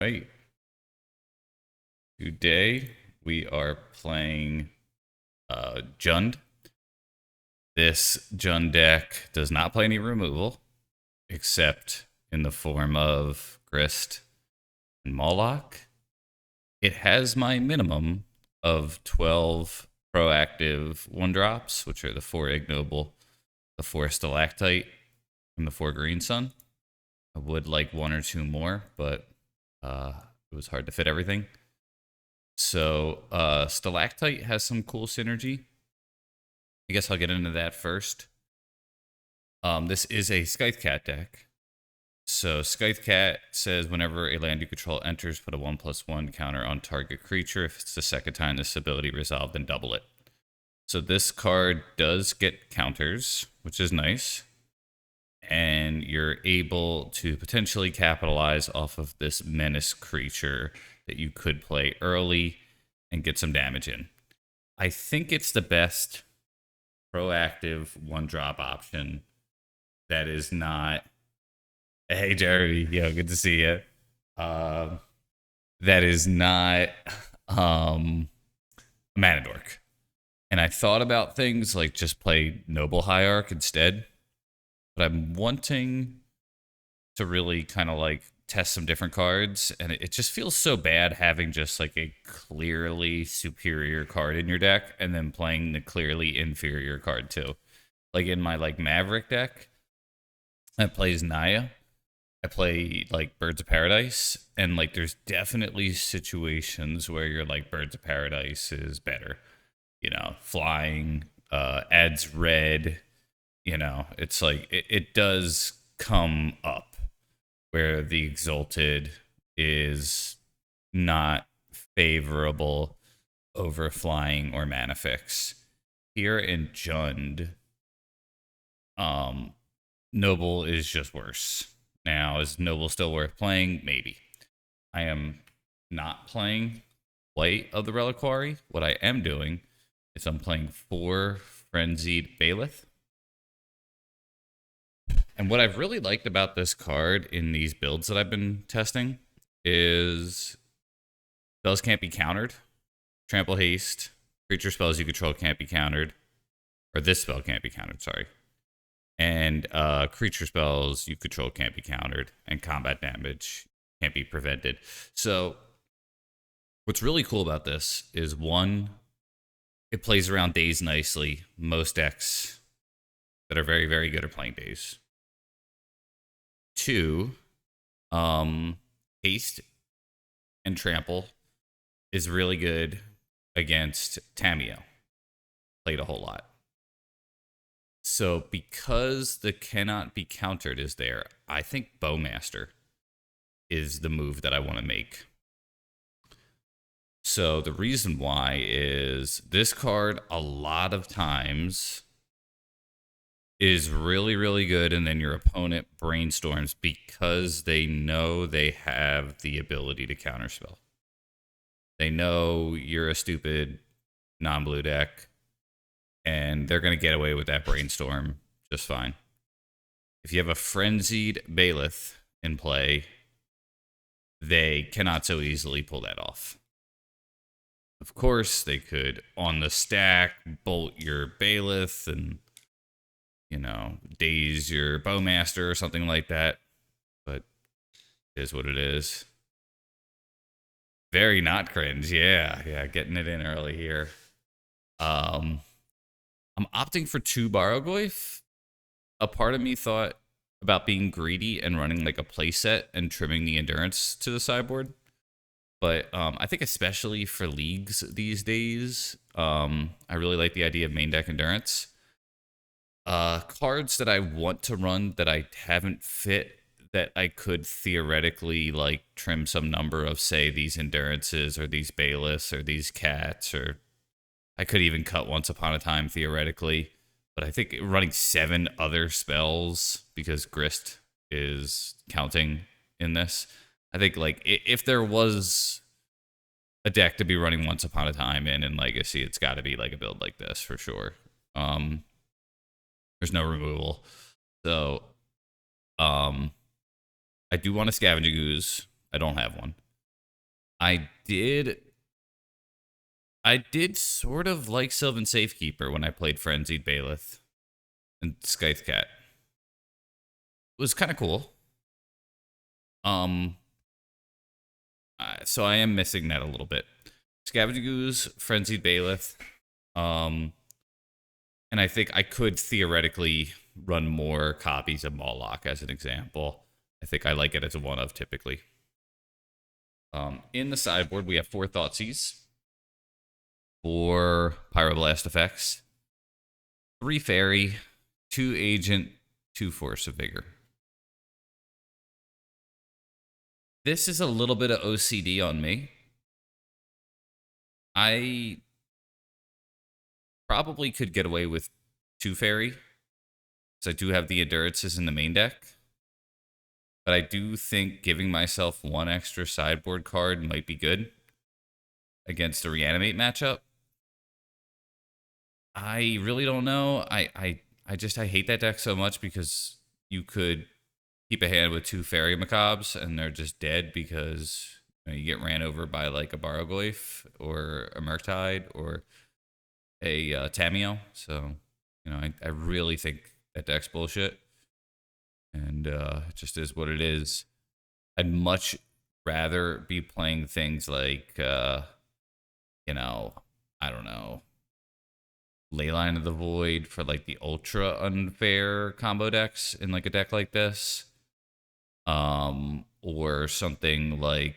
Right. Today we are playing JUND. This JUND deck does not play any removal, except in the form of Grist and Moloch. It has my minimum of 12 proactive 1-drops, which are the 4 Ignoble, the 4 Stalactite, and the 4 Green Sun. I would like 1 or 2 more, but it was hard to fit everything. So Stalactite has some cool synergy. I guess I'll get into that first. This is a Scythecat deck. So Scythecat says whenever a land you control enters, put a 1/1 counter on target creature. If it's the second time this ability resolved, then double it. So this card does get counters, which is nice. And you're able to potentially capitalize off of this menace creature that you could play early and get some damage in. I think it's the best proactive 1-drop option that is not. Hey, Jeremy, yo, good to see you. That is not Mana Dork. And I thought about things like just play Noble Hierarch instead, but I'm wanting to really kind of like test some different cards, and it just feels so bad having just like a clearly superior card in your deck and then playing the clearly inferior card too. Like in my like Maverick deck that plays Naya, I play like Birds of Paradise, and like there's definitely situations where you're like Birds of Paradise is better. You know, flying adds red. You know, it's like it does come up where the Exalted is not favorable over flying or mana fix. Here in Jund, Noble is just worse. Now, is Noble still worth playing? Maybe. I am not playing White of the Reliquary. What I am doing is I'm playing 4 Frenzied Baloth. And what I've really liked about this card in these builds that I've been testing is spells can't be countered. Trample Haste. Creature spells you control can't be countered. Or this spell can't be countered, sorry. And creature spells you control can't be countered. And combat damage can't be prevented. So what's really cool about this is, 1, it plays around days nicely. Most decks that are very, very good are playing days. 2, haste and trample is really good against Tamiyo. Played a whole lot. So because the cannot be countered is there, I think Bowmaster is the move that I want to make. So the reason why is this card a lot of times is really, really good, and then your opponent brainstorms because they know they have the ability to counterspell. They know you're a stupid non-blue deck, and they're going to get away with that brainstorm just fine. If you have a Frenzied Baloth in play, they cannot so easily pull that off. Of course, they could, on the stack, bolt your Baloth and, you know, daze your Bowmaster or something like that. But it is what it is. Very not cringe. Yeah, getting it in early here. I'm opting for 2 Barrowglyph. A part of me thought about being greedy and running like a playset and trimming the endurance to the sideboard. But I think especially for leagues these days, I really like the idea of main deck endurance. Cards that I want to run that I haven't fit, that I could theoretically like trim some number of, say, these endurances or these Bayless or these cats, or I could even cut Once Upon a Time theoretically. But I think running 7 other spells, because Grist is counting in this, I think like if there was a deck to be running Once Upon a Time in Legacy, it's got to be like a build like this for sure. There's no removal, so I do want a Scavenging Ooze. I don't have one. I did sort of like Sylvan Safekeeper when I played Frenzied Baloth and Scythe Cat. It was kind of cool. So I am missing that a little bit. Scavenging Ooze, Frenzied Baloth, and I think I could theoretically run more copies of Moloch as an example. I think I like it as a one of typically. In the sideboard, we have 4 Thoughtseize, 4 Pyroblast effects, 3 Fairy, 2 Agent, 2 Force of Vigor. This is a little bit of OCD on me. I probably could get away with 2 Fairy, because I do have the Endurances in the main deck. But I do think giving myself 1 extra sideboard card might be good against a Reanimate matchup. I really don't know. I hate that deck so much because you could keep a hand with 2 Fairy Macabres and they're just dead because you get ran over by like a Baroglyph or a Murktide or a Tamiyo. So, I really think that deck's bullshit. And it just is what it is. I'd much rather be playing things like, I don't know, Leyline of the Void for like the ultra unfair combo decks in like a deck like this. Or something like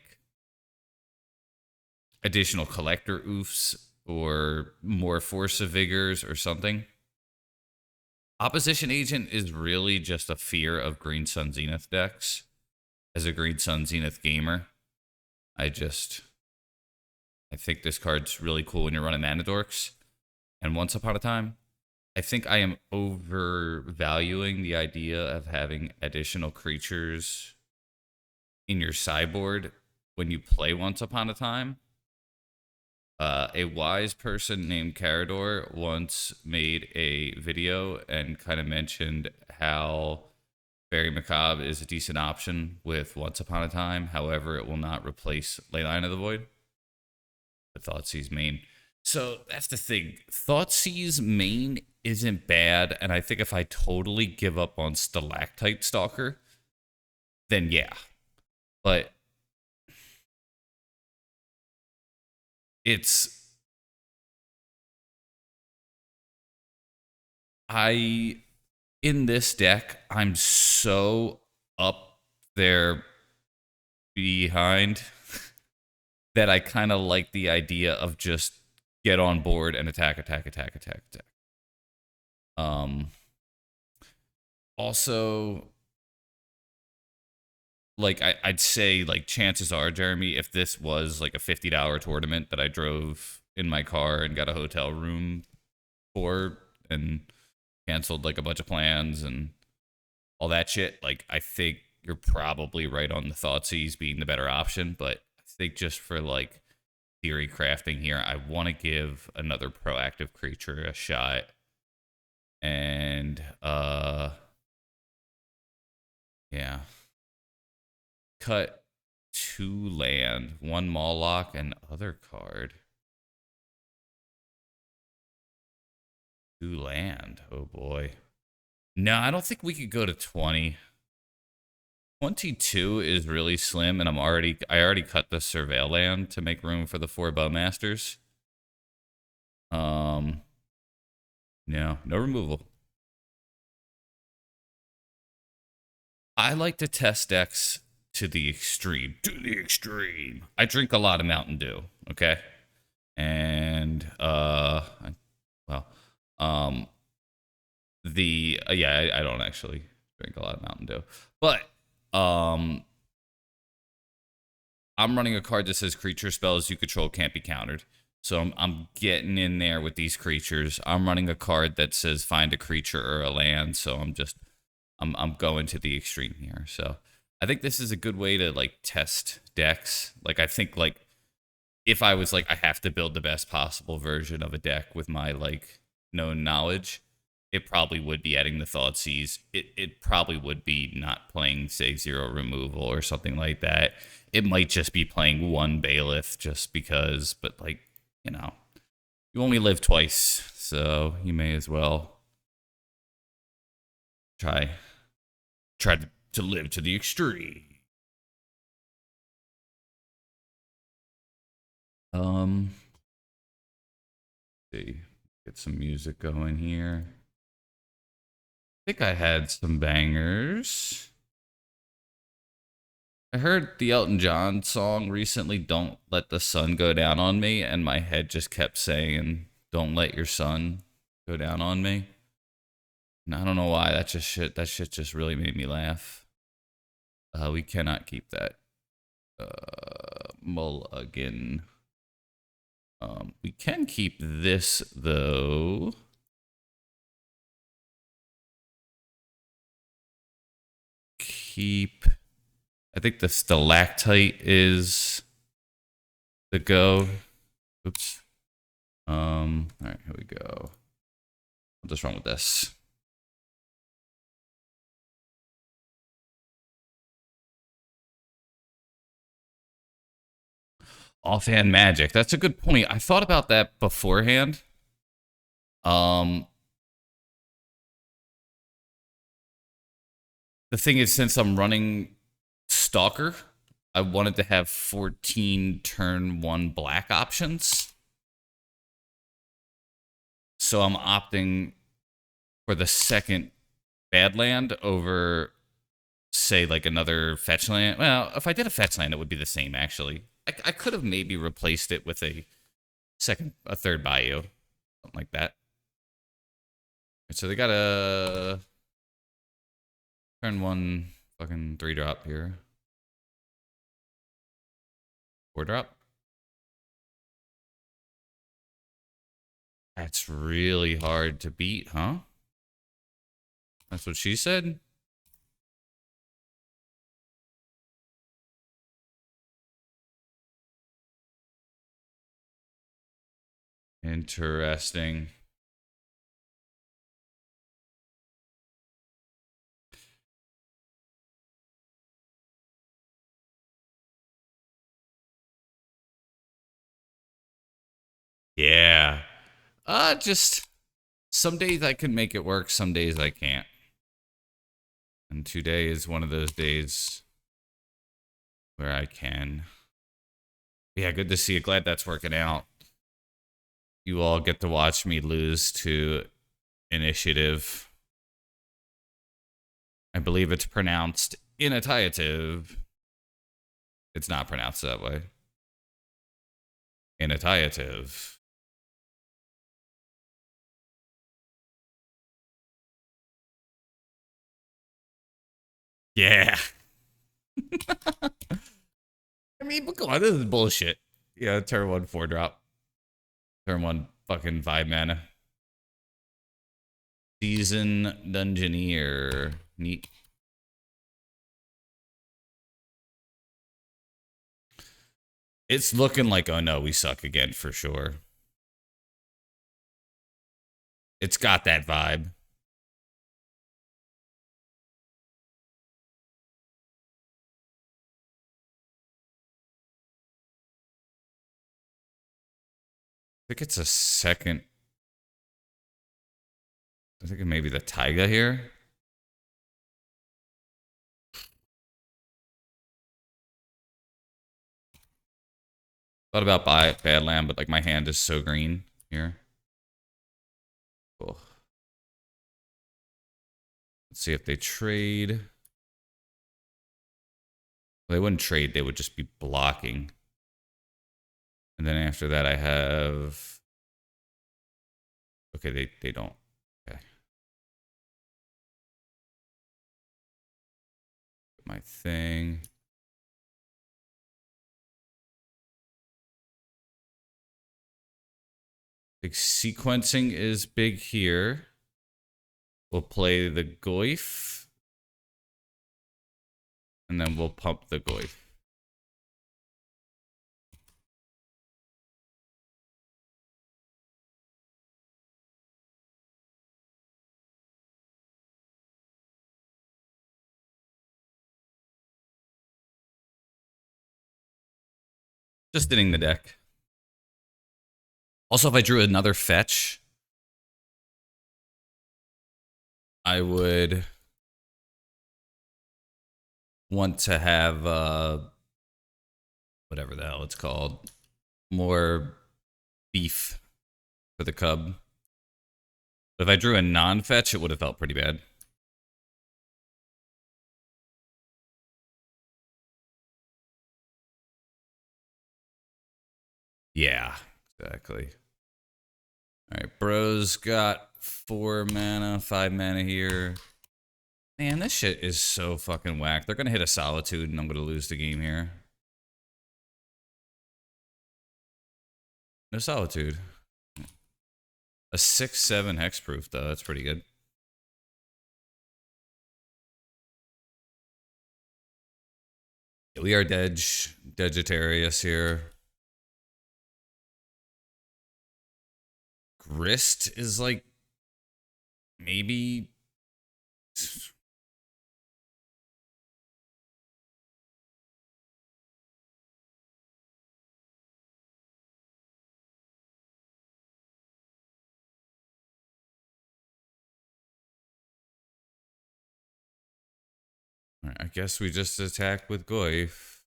additional collector oofs or more Force of Vigors or something. Opposition Agent is really just a fear of Green Sun Zenith decks. As a Green Sun Zenith gamer, I think this card's really cool when you're running Mana Dorks. And Once Upon a Time, I think I am overvaluing the idea of having additional creatures in your sideboard when you play Once Upon a Time. A wise person named Carador once made a video and kind of mentioned how Fairy Macabre is a decent option with Once Upon a Time. However, it will not replace Leyline of the Void, the Thoughtseize main. So that's the thing. Thoughtseize main isn't bad, and I think if I totally give up on Stalactite Stalker, then yeah. But in this deck, I'm so up there behind that I kind of like the idea of just get on board and attack. Also, like I'd say, like, chances are, Jeremy, if this was like a $50 tournament that I drove in my car and got a hotel room for and canceled like a bunch of plans and all that shit, like, I think you're probably right on the Thoughtseize being the better option. But I think just for like theory crafting here, I want to give another proactive creature a shot. And yeah. Cut 2 land, 1 Moloch, and other card. 2 land. Oh boy. No, I don't think we could go to 20. 22 is really slim, and I already cut the Surveil land to make room for the 4 Bowmasters. No removal. I like to test decks to the extreme. I drink a lot of Mountain Dew, okay? And I don't actually drink a lot of Mountain Dew. But I'm running a card that says creature spells you control can't be countered. So I'm getting in there with these creatures. I'm running a card that says find a creature or a land, so I'm going to the extreme here. So I think this is a good way to like test decks. Like, I think, like, if I was like, I have to build the best possible version of a deck with my like known knowledge, it probably would be adding the Thoughtseize. It probably would be not playing, say, zero removal or something like that. It might just be playing one Baloth just because, but like, you know, you only live twice, so you may as well try to live to the extreme. See, get some music going here. I think I had some bangers. I heard the Elton John song recently, Don't Let the Sun Go Down on Me, and my head just kept saying, Don't let your sun go down on me. And I don't know why, that shit just really made me laugh. We cannot keep that. Mulligan. We can keep this, though. Keep... I think the stalactite is the go. Oops. All right, here we go. I'll just run with this. Offhand magic. That's a good point. I thought about that beforehand. The thing is, since I'm running Stalker, I wanted to have 14 turn 1 black options. So I'm opting for the second bad land over, say, like another fetch land. Well, if I did a fetch land, it would be the same, actually. I could have maybe replaced it with a third Bayou. Something like that. So they got a turn 1 fucking 3-drop here. 4-drop. That's really hard to beat, huh? That's what she said? Interesting. Yeah. Just some days I can make it work, some days I can't. And today is one of those days where I can. Yeah, good to see you. Glad that's working out. You all get to watch me lose to Initiative. I believe it's pronounced Initiative. It's not pronounced that way. Initiative. Yeah. I mean, but come on, this is bullshit. Yeah, turn 1 4-drop. Turn 1 fucking 5 mana. Season Dungeoneer. Neat. It's looking like, oh no, we suck again for sure. It's got that vibe. I think it's a second. I think it may be the Taiga here. Thought about Badland, but like my hand is so green here. Cool. Let's see if they trade. Well, they wouldn't trade, they would just be blocking. And then after that I have... Okay, they don't. Okay. My thing. Like sequencing is big here. We'll play the Goif. And then we'll pump the Goif. Just thinning the deck. Also, if I drew another fetch, I would want to have whatever the hell it's called, more beef for the cub. But if I drew a non-fetch, it would have felt pretty bad. Yeah, exactly. All right, bro's got 4 mana, 5 mana here. Man, this shit is so fucking whack. They're gonna hit a Solitude, and I'm gonna lose the game here. No Solitude. A 6/7 hexproof though. That's pretty good. We are Degetarius here. Grist is like maybe. Right, I guess we just attack with Goyf.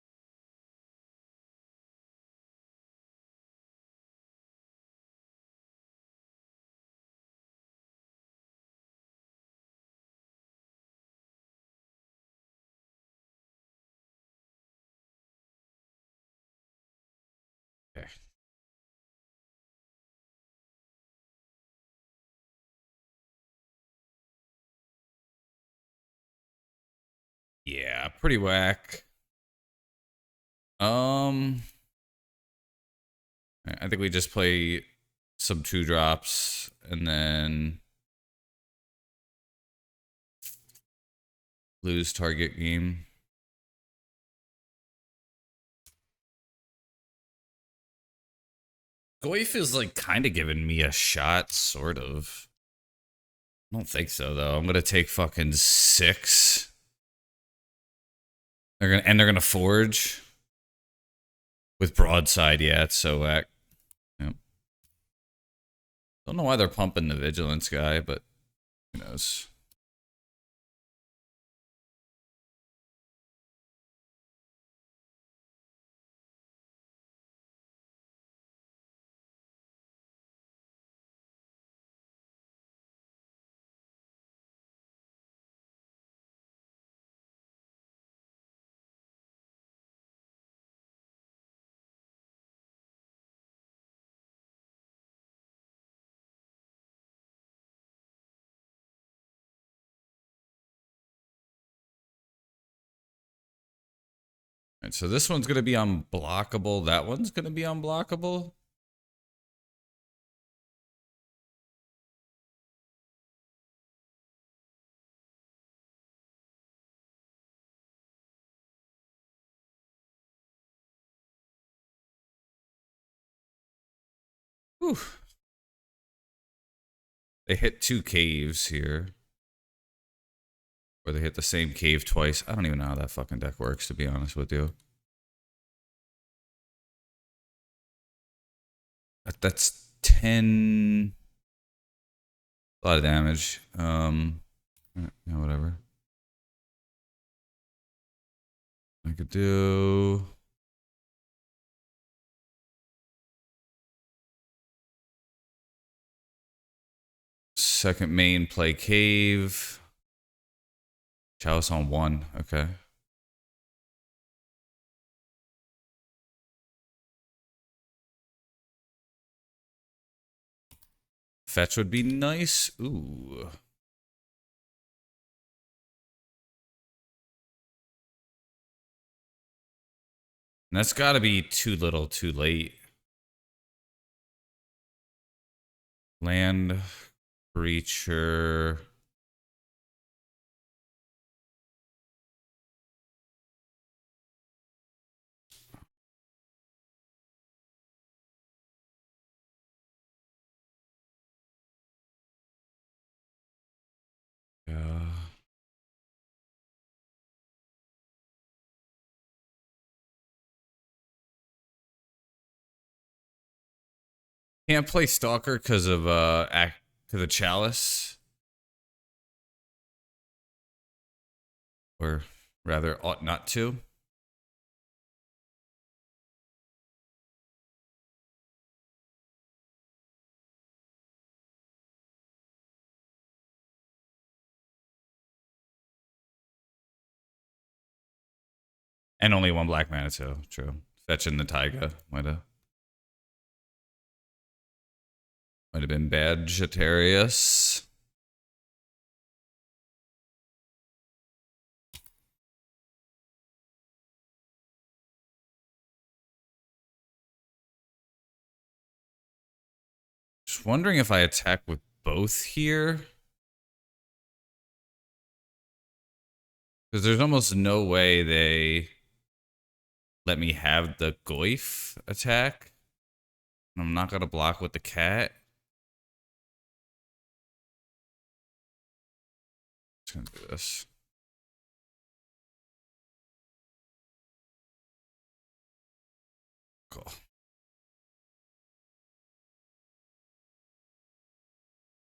Okay. Yeah, pretty whack. I think we just play some 2-drops and then lose target game. Goyf is like kind of giving me a shot, sort of. I don't think so though. I'm gonna take fucking 6. They're gonna forge with broadside. Yeah, it's so whack. Yep. Don't know why they're pumping the vigilance guy, but who knows. All right, so this one's gonna be unblockable. That one's gonna be unblockable. Whew. They hit 2 caves here. Or they hit the same cave twice. I don't even know how that fucking deck works, to be honest with you. That's 10. A lot of damage. Yeah, whatever. I could do. Second main, play cave. Chalice on 1. Okay. Fetch would be nice. Ooh. And that's got to be too little, too late. Land creature. Yeah. Can't play Stalker because of to the Chalice. Or rather, ought not to. And only one black mana too. True. Fetching the Taiga might have been bad. Jatarius. Just wondering if I attack with both here. Because there's almost no way they let me have the Goyf attack. I'm not going to block with the cat. Just going to do this. Cool. I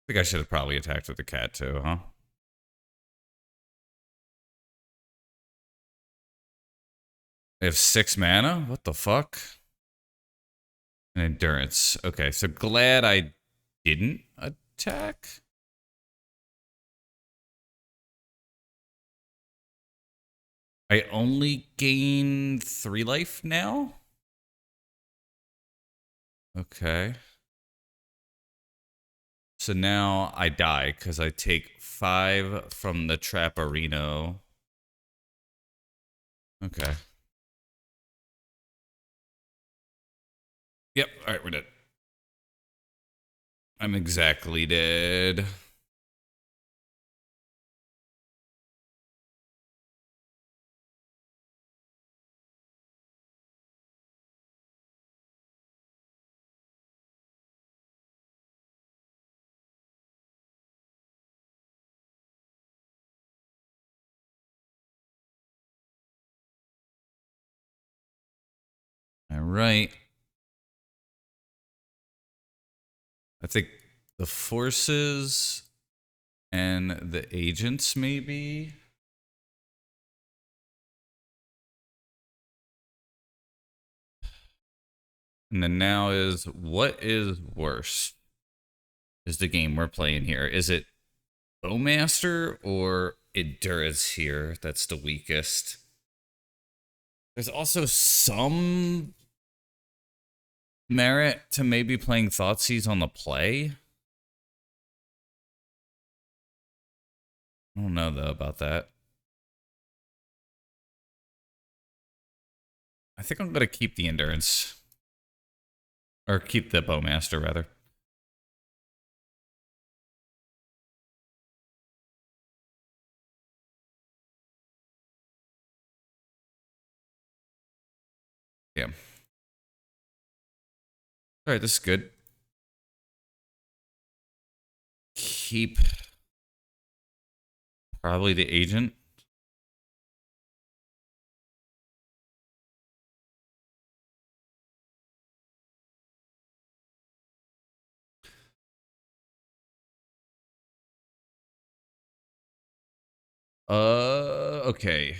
think I should have probably attacked with the cat too, huh? They have 6 mana? What the fuck? And endurance. Okay, so glad I didn't attack. I only gain 3 life now? Okay. So now I die because I take 5 from the Trapperino. Okay. Yep, alright, we're dead. I'm exactly dead. Alright. I think the forces and the agents, maybe. And then now is, what is worse? Is the game we're playing here. Is it Bowmaster or Endurance here that's the weakest? There's also some merit to maybe playing Thoughtseize on the play. I don't know, though, about that. I think I'm going to keep the Endurance. Or keep the Bowmaster, rather. Yeah. Alright, this is good. Keep probably the agent. Okay.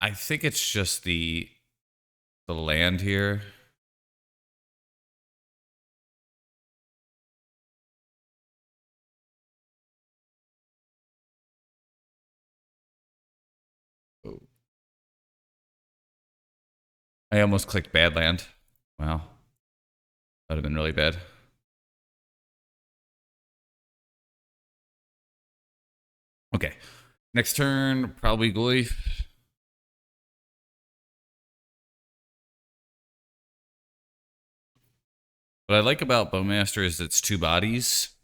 I think it's just the land here. Oh. I almost clicked bad land. Wow. That would have been really bad. Okay. Next turn, probably Goy. What I like about Bowmaster is it's 2 bodies.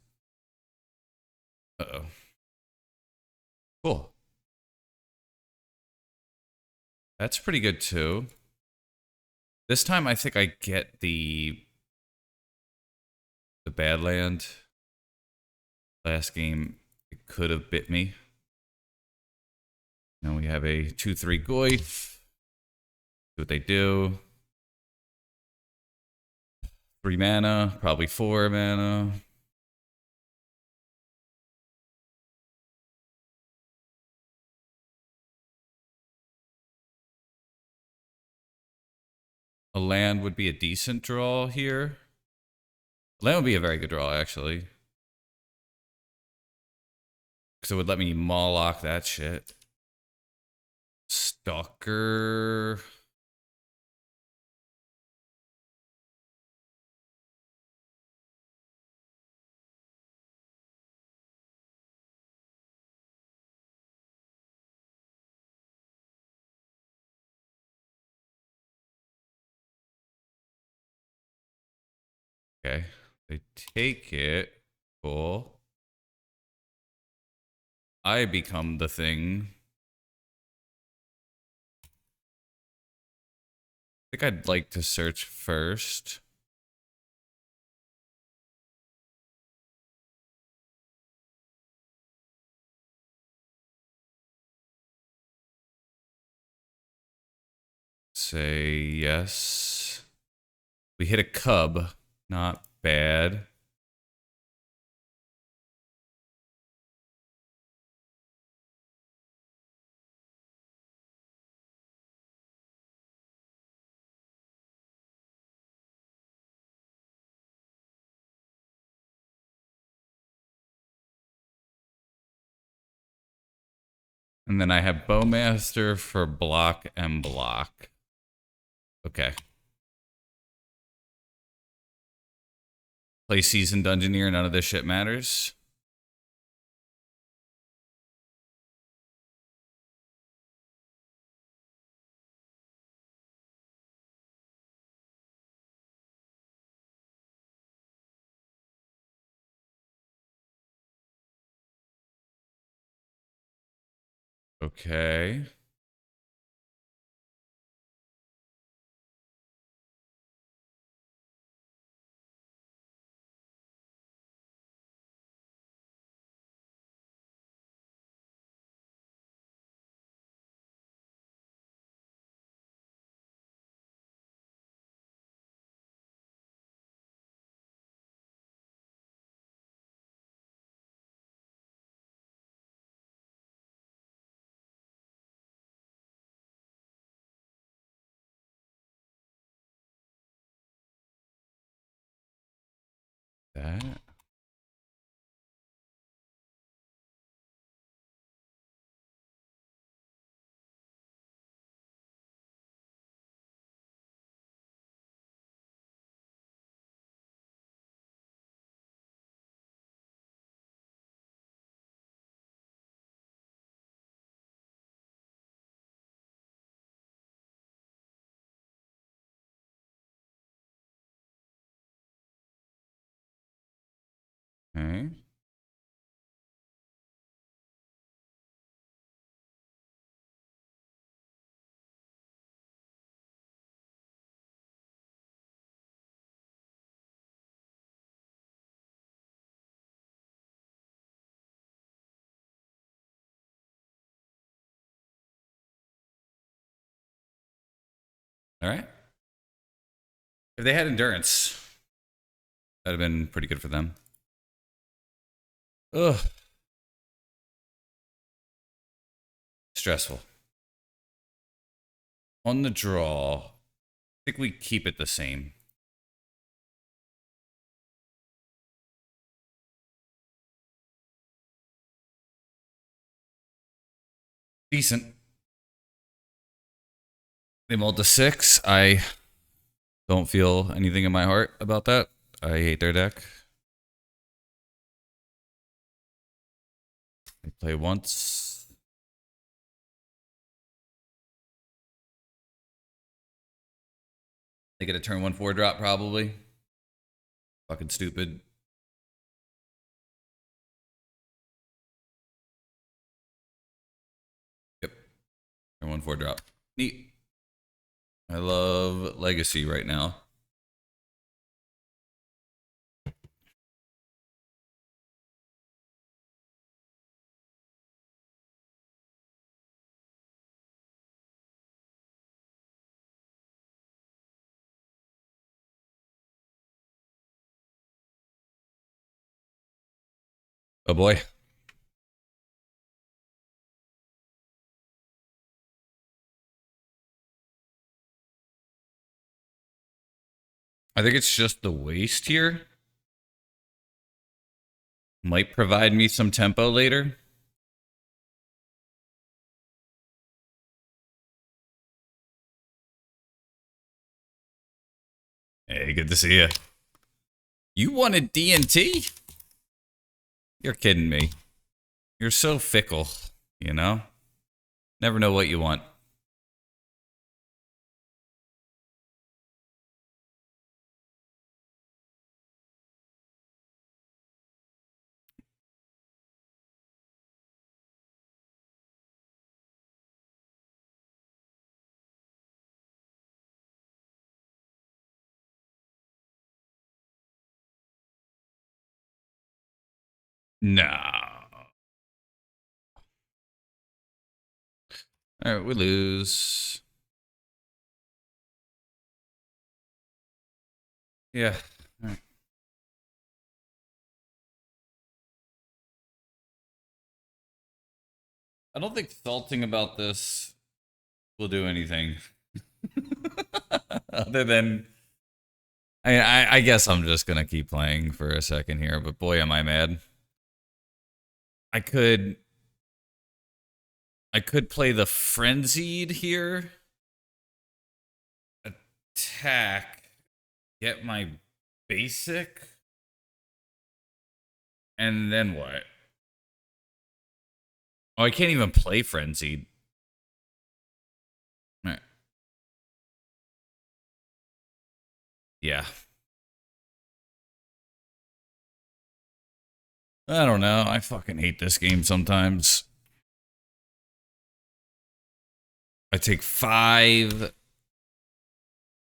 Uh-oh. Cool. That's pretty good, too. This time, I think I get the bad land. Last game, it could have bit me. Now we have a 2/3 Goy. See what they do. 3 mana, probably 4 mana. A land would be a decent draw here. Land would be a very good draw, actually. Because it would let me Moloch that shit. Stalker. Okay. They take it. Cool. I become the thing. I think I'd like to search first. Say yes. We hit a cub. Not bad. And then I have Bowmaster for block and block. Okay. Play Seasoned Dungeoneer, none of this shit matters. Okay. That. Okay. All right. If they had endurance, that'd have been pretty good for them. Ugh. Stressful. On the draw, I think we keep it the same. Decent. They mulled to 6. I don't feel anything in my heart about that. I hate their deck. They play once. They get a turn 1/4 drop, probably. Fucking stupid. Yep. Turn 1/4 drop. Neat. I love Legacy right now. Oh boy. I think it's just the waste here. Might provide me some tempo later. Hey, good to see you. You wanted D&T? You're kidding me. You're so fickle, you know? Never know what you want. No. All right, we lose. Yeah. All right. I don't think salting about this will do anything. Other than, I guess I'm just gonna keep playing for a second here, but boy, am I mad. I could play the frenzied here, attack, get my basic, and then what? Oh, I can't even play frenzied. Right. Yeah. I don't know. I fucking hate this game sometimes. I take 5.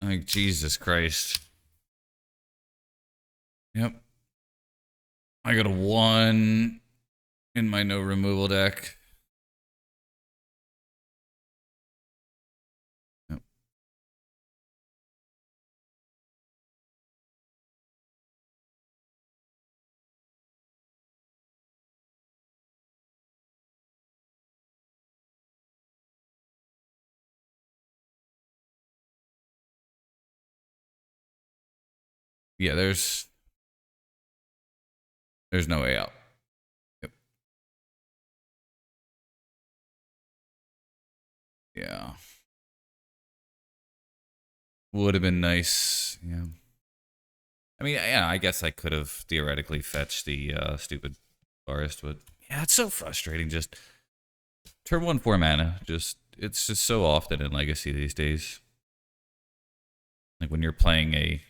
Like, Jesus Christ. Yep. I got a 1 in my no removal deck. Yep. Yeah, there's no way out. Yep. Yeah. Would have been nice. Yeah. I mean, yeah, I guess I could have theoretically fetched the stupid forest, but yeah, it's so frustrating. Just turn 1 4 mana. It's just so often in Legacy these days. Like when you're playing a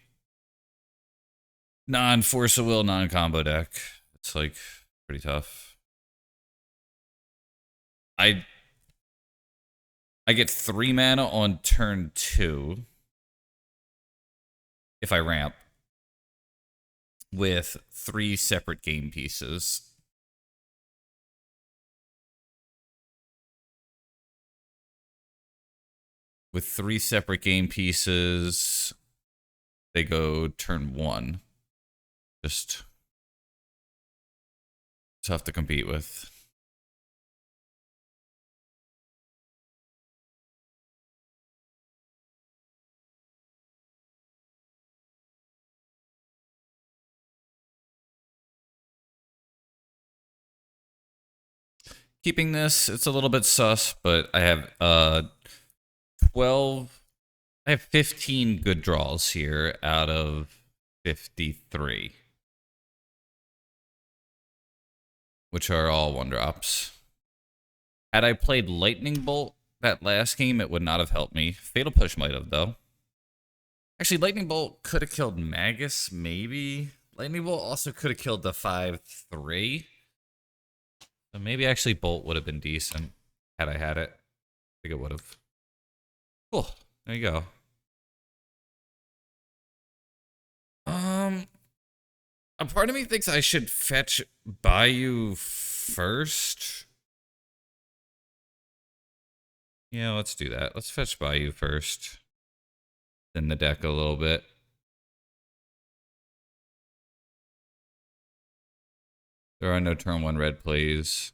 non-force of will, non-combo deck, it's like pretty tough. I get 3 mana on turn 2 if I ramp with 3 separate game pieces. With 3 separate game pieces, they go turn 1. Just tough to compete with. Keeping this, it's a little bit sus, but I have 12. I have 15 good draws here out of 53, which are all 1-drops. Had I played Lightning Bolt that last game, it would not have helped me. Fatal Push might have, though. Actually, Lightning Bolt could have killed Magus, maybe. Lightning Bolt also could have killed the 5/3. So maybe actually Bolt would have been decent had I had it. I think it would have. Cool. There you go. A part of me thinks I should fetch Bayou first. Yeah, let's do that. Let's fetch Bayou first. Then the deck a little bit. There are no turn 1 red plays.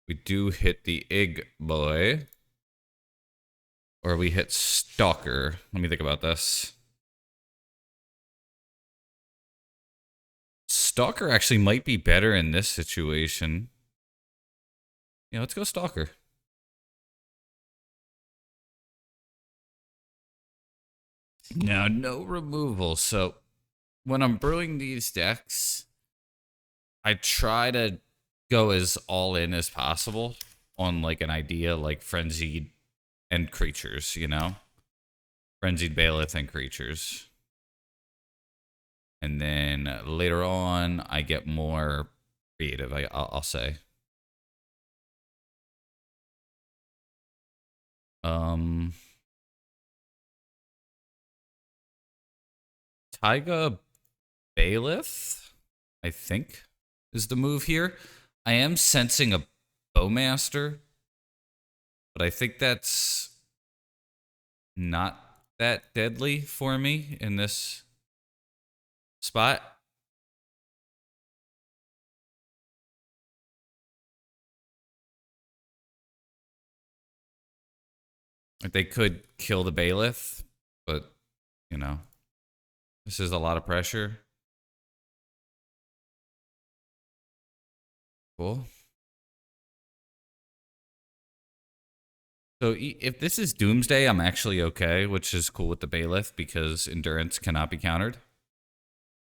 We do hit the Ig boy. Or we hit Stalker. Let me think about this. Stalker actually might be better in this situation. Yeah, let's go Stalker. Now, no removal. So, when I'm brewing these decks, I try to go as all in as possible on like an idea like Frenzied and Creatures, you know? Frenzied Baloth and Creatures. And then later on, I get more creative, I'll say. Taiga Bailiff, I think, is the move here. I am sensing a Bowmaster, but I think that's not that deadly for me in this spot. They could kill the Bailiff, but, you know, this is a lot of pressure. Cool. So if this is Doomsday, I'm actually okay, which is cool with the Bailiff because Endurance cannot be countered.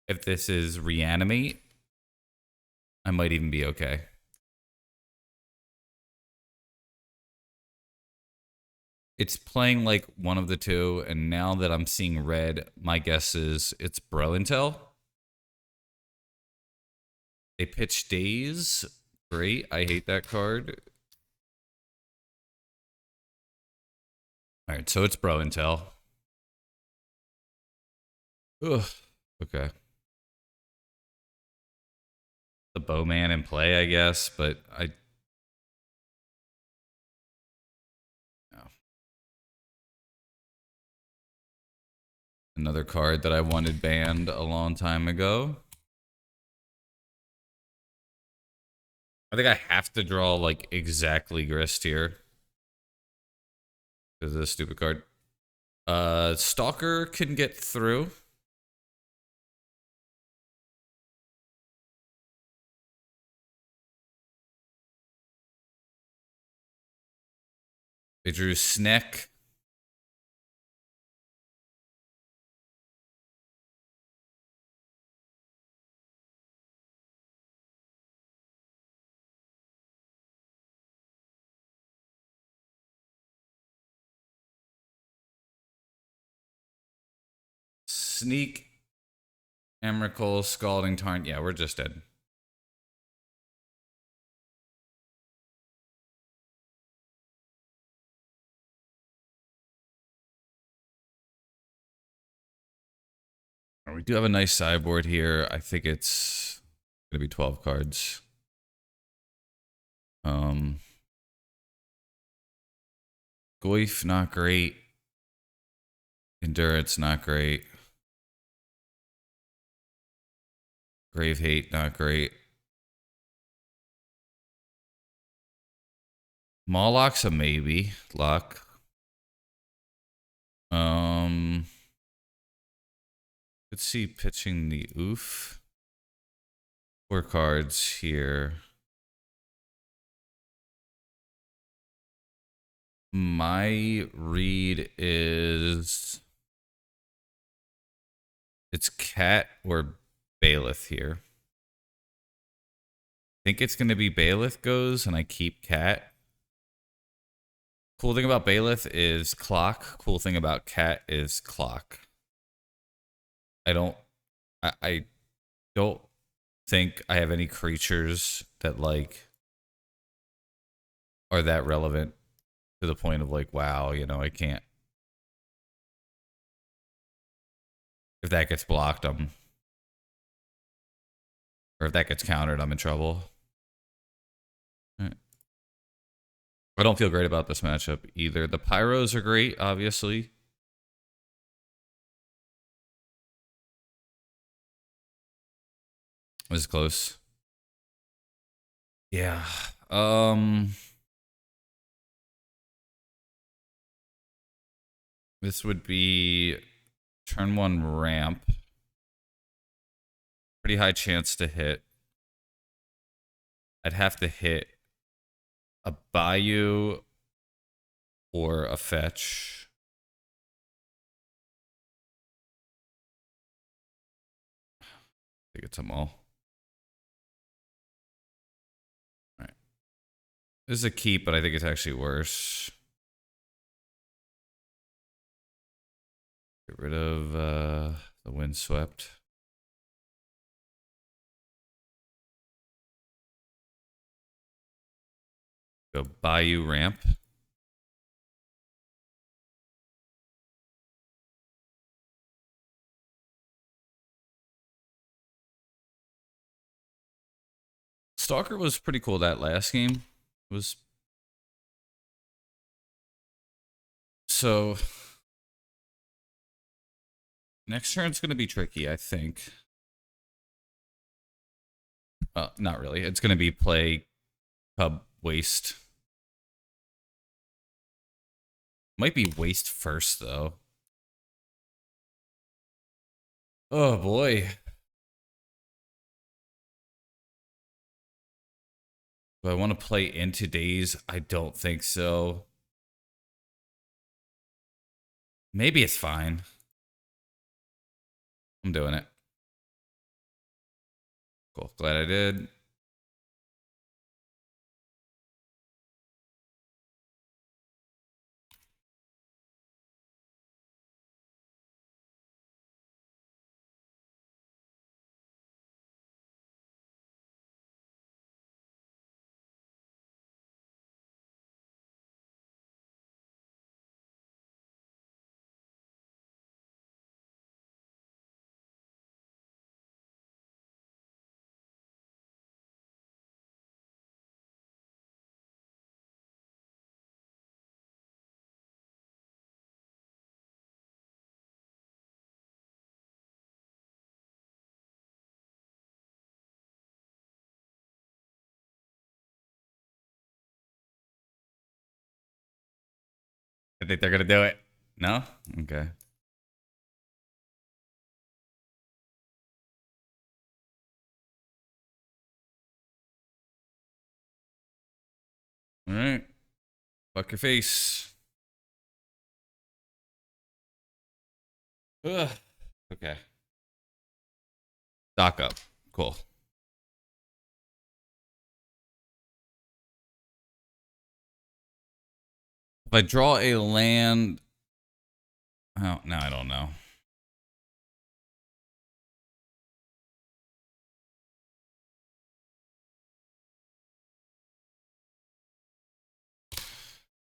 If this is Reanimate, I might even be okay. It's playing like one of the two, and now that I'm seeing red, my guess is it's Bro Intel. They pitch Daze. Great. I hate that card. All right, so it's Bro Intel. Ugh. Okay. The Bowman in play, I guess, but I. No. Another card that I wanted banned a long time ago. I think I have to draw like exactly Grist here. This is a stupid card. Stalker can get through. They drew Sneck. Sneak. Emrakul, Scalding Tarn. Yeah, we're just dead. We do have a nice sideboard here. I think it's gonna be 12 cards. Goif, not great. Endurance, not great. Grave Hate, not great. Moloch's a maybe. Luck. Let's see pitching the oof. 4 cards here. My read is it's Cat or Bailiff here. I think it's going to be Bailiff goes, and I keep Cat. Cool thing about Bailiff is clock. Cool thing about Cat is clock. I don't think I have any creatures that like are that relevant to the point of like, wow, you know, I can't. If that gets blocked, or if that gets countered, I'm in trouble. Right. I don't feel great about this matchup either. The Pyros are great, obviously. Was close. Yeah. This would be turn 1 ramp. Pretty high chance to hit. I'd have to hit a Bayou or a fetch. I think it's them all. All right. This is a keep, but I think it's actually worse. Get rid of the windswept. Go Bayou ramp. Stalker was pretty cool that last game. It was so next turn's gonna be tricky, I think. Not really. It's gonna be play Cub waste. Might be waste first though. Oh boy. Do I want to play into days? I don't think so. Maybe it's fine. I'm doing it. Cool. Glad I did. I think they're gonna do it. No? Okay. All right. Fuck your face. Ugh. Okay. Dock up. Cool. If I draw a land. Oh, no, I don't know.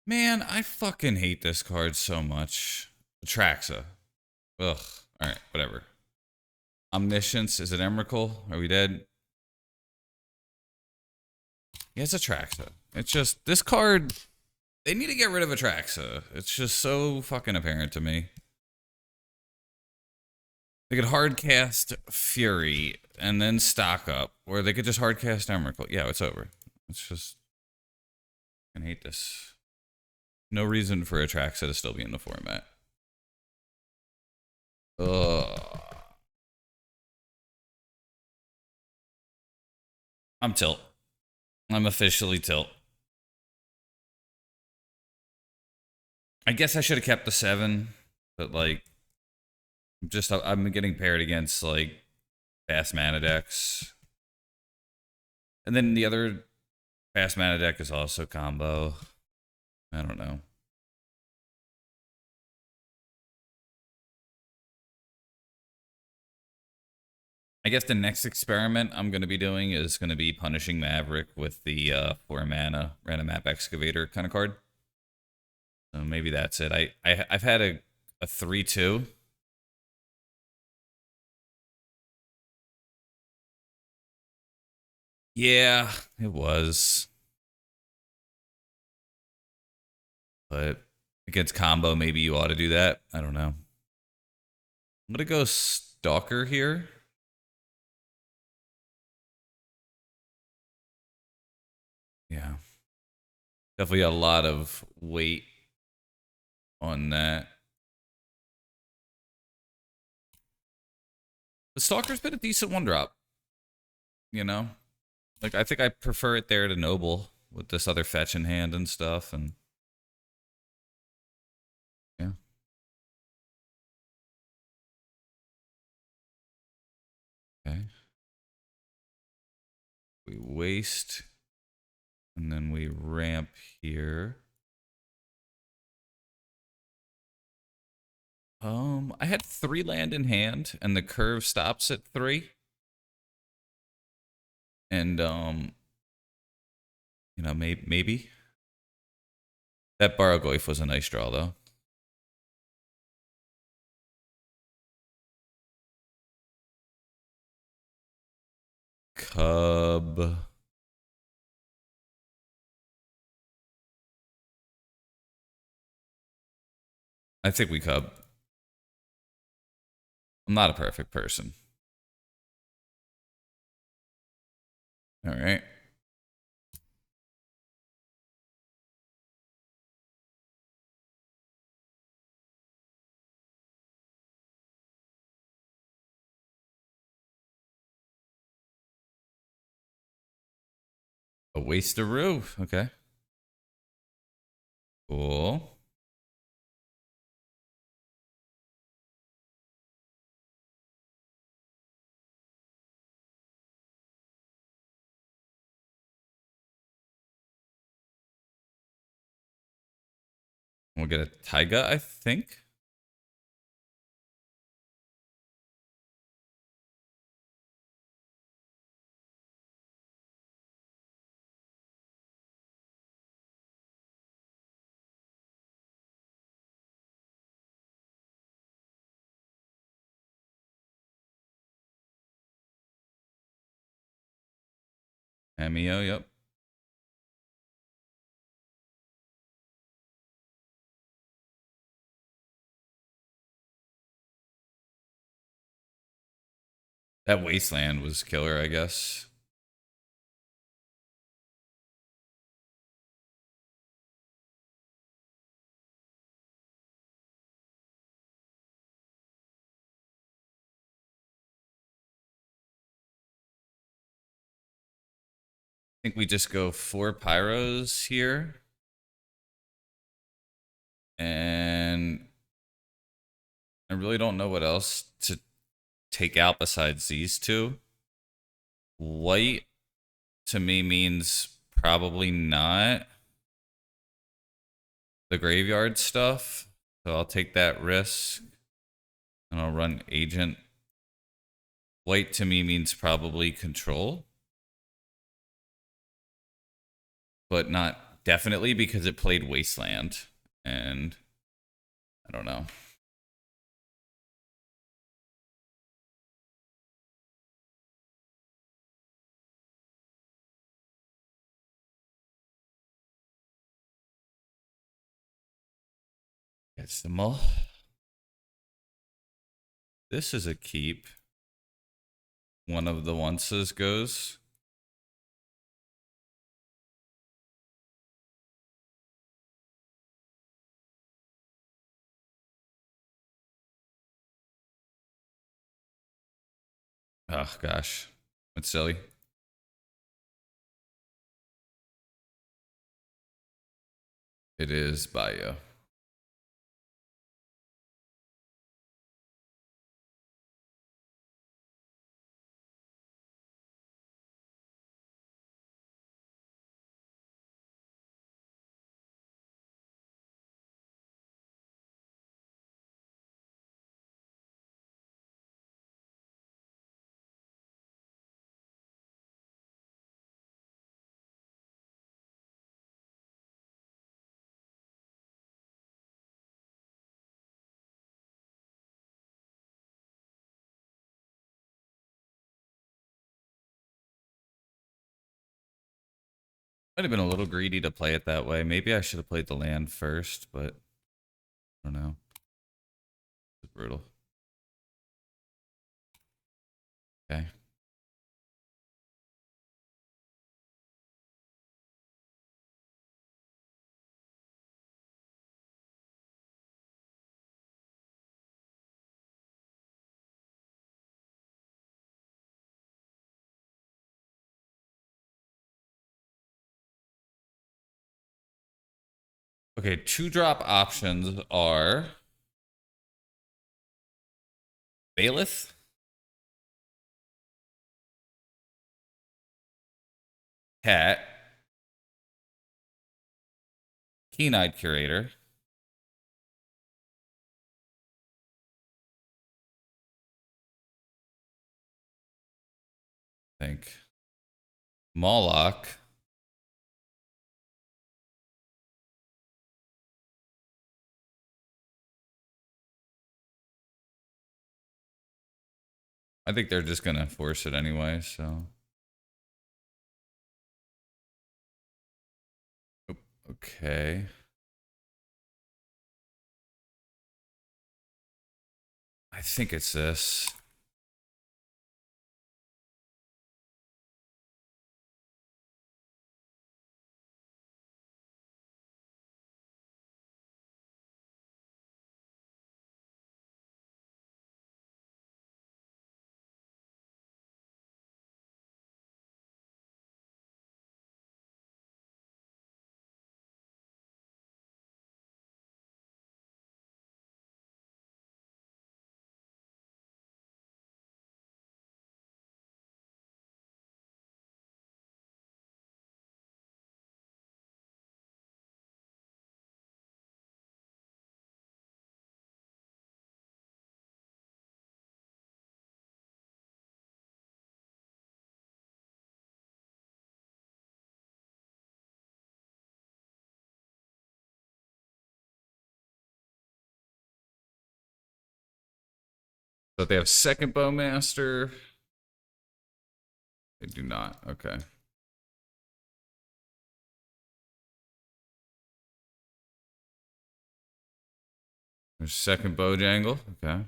Man, I fucking hate this card so much. Atraxa. Ugh. Alright, whatever. Omniscience. Is it Emrakul? Are we dead? Yeah, it's Atraxa. It's just, this card, they need to get rid of Atraxa. It's just so fucking apparent to me. They could hardcast Fury and then stock up, or they could just hardcast Emrakul. Yeah, it's over. It's just, I hate this. No reason for Atraxa to still be in the format. Ugh. I'm tilt. I'm officially tilt. I guess I should have kept the 7, but like, just I'm getting paired against like fast mana decks, and then the other fast mana deck is also combo. I don't know. I guess the next experiment I'm going to be doing is going to be punishing Maverick with the 4 mana random map excavator kind of card. So maybe that's it. I've had a 3/2. Yeah, it was. But against combo, maybe you ought to do that. I don't know. I'm gonna go Stalker here. Yeah. Definitely a lot of weight on that. The Stalker's been a decent one drop, you know? Like, I think I prefer it there to Noble with this other fetch in hand and stuff, and yeah. Okay. We waste, and then we ramp here. I had 3 land in hand, and the curve stops at 3. And, you know, maybe. That Bargoyf was a nice draw, though. Cub. I think we cub. I'm not a perfect person. All right. A wasteroo. Okay. Cool. We'll get a Taiga, I think. Cameo, yep. That wasteland was killer, I guess. I think we just go 4 pyros here. And I really don't know what else to take out besides these two. White to me means probably not the graveyard stuff. So I'll take that risk and I'll run agent. White to me means probably control, but not definitely because it played wasteland. And I don't know. It's the mull. This is a keep. One of the onces goes. Oh gosh, that's silly. It is bio. Might have been a little greedy to play it that way. Maybe I should have played the land first, but I don't know. It's brutal. Okay. Okay, 2-drop options are Baloth, Cat, Keen-Eyed Curator, I think, Moloch, I think they're just gonna force it anyway, so. Okay. I think it's this. So they have second Bowmaster. They do not. Okay. There's second Bowjangle. Okay.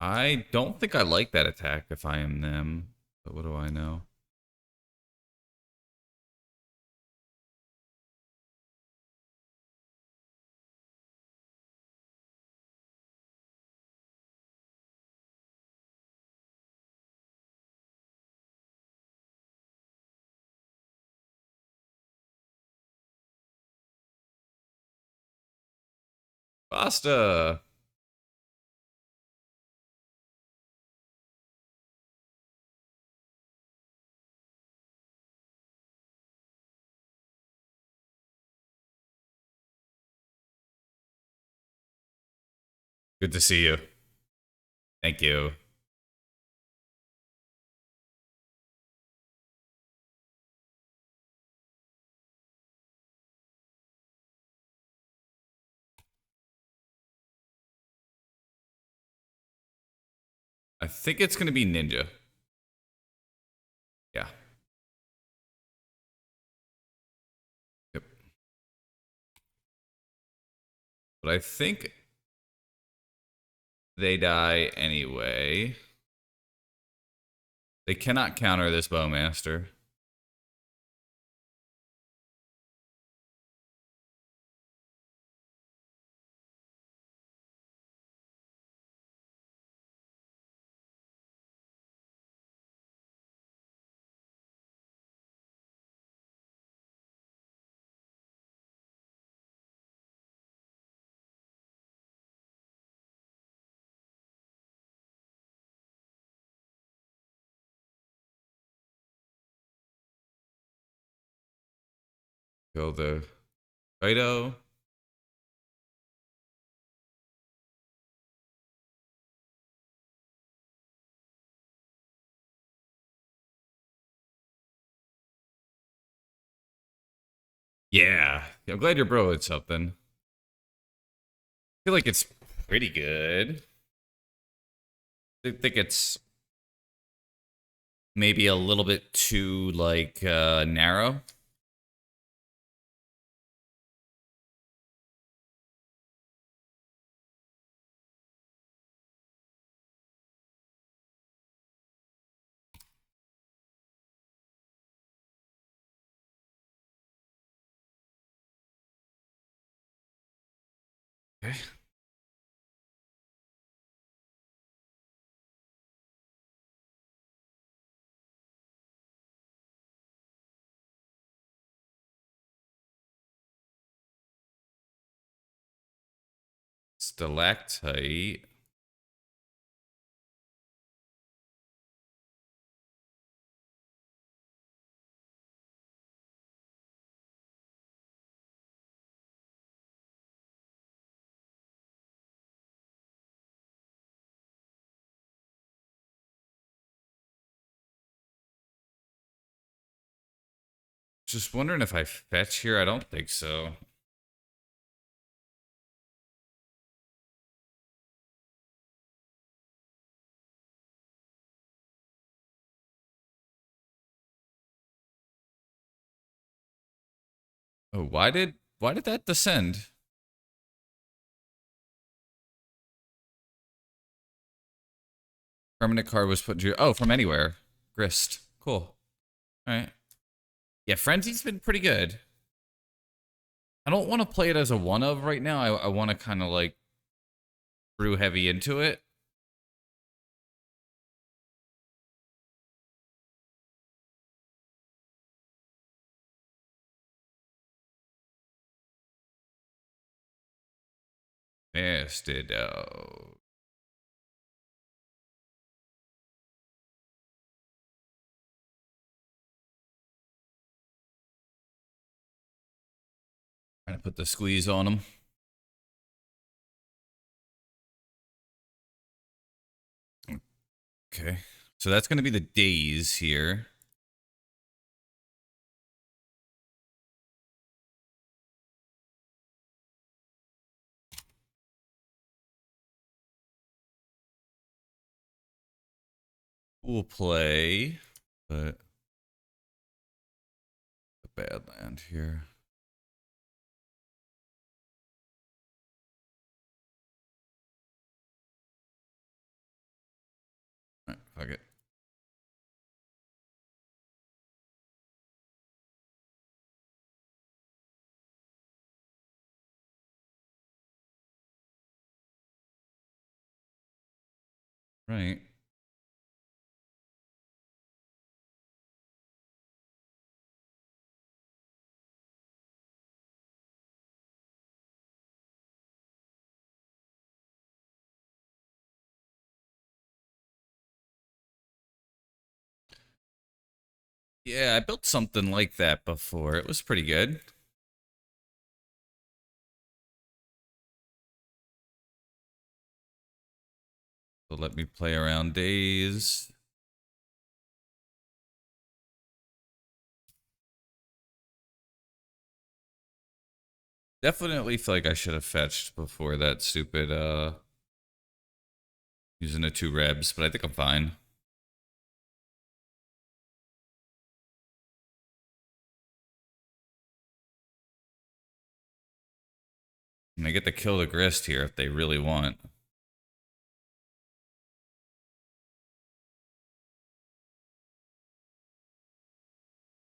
I don't think I like that attack if I am them. But what do I know? Basta. Good to see you. Thank you. I think it's going to be Ninja. Yeah. Yep. But I think they die anyway. They cannot counter this Bowmaster. Kill the Kaido. Yeah. I'm glad your bro did something. I feel like it's pretty good. I think it's maybe a little bit too like narrow. Okay. Stalactite. Just wondering if I fetch here. I don't think so. Oh, why did that descend? Permanent card was put. Oh, from anywhere. Grist. Cool. All right. Yeah, Frenzy's been pretty good. I don't want to play it as a one of right now. I want to kind of like brew heavy into it. Fasted out. Trying to put the squeeze on him. Okay. So that's going to be the days here. We'll play, but a bad land here. All right, fuck it. Right. Yeah, I built something like that before. It was pretty good. So let me play around days. Definitely feel like I should have fetched before that stupid using the 2 rebs, but I think I'm fine. And they get to kill the grist here if they really want.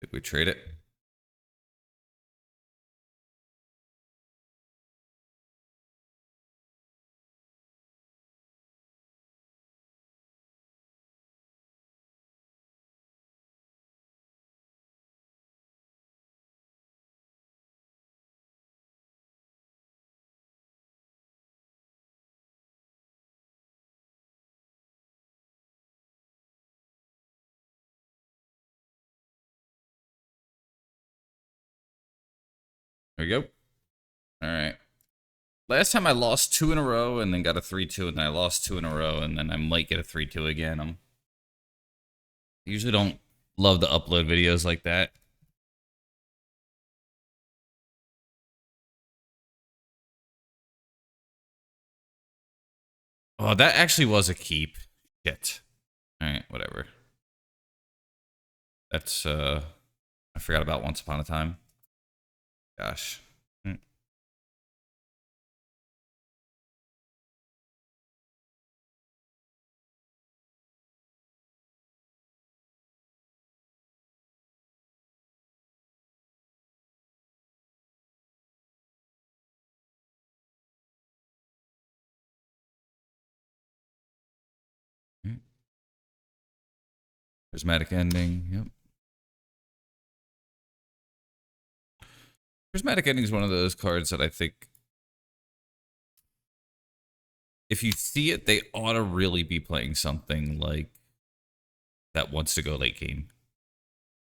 Think we trade it? There we go. All right. Last time I lost 2 in a row and then got a 3-2, and then I lost 2 in a row, and then I might get a 3-2 again. I usually don't love to upload videos like that. Oh, that actually was a keep. Shit. All right, whatever. That's I forgot about Once Upon a Time. Gosh. Prismatic Ending. Yep. Prismatic Ending is one of those cards that I think if you see it, they ought to really be playing something like that wants to go late game.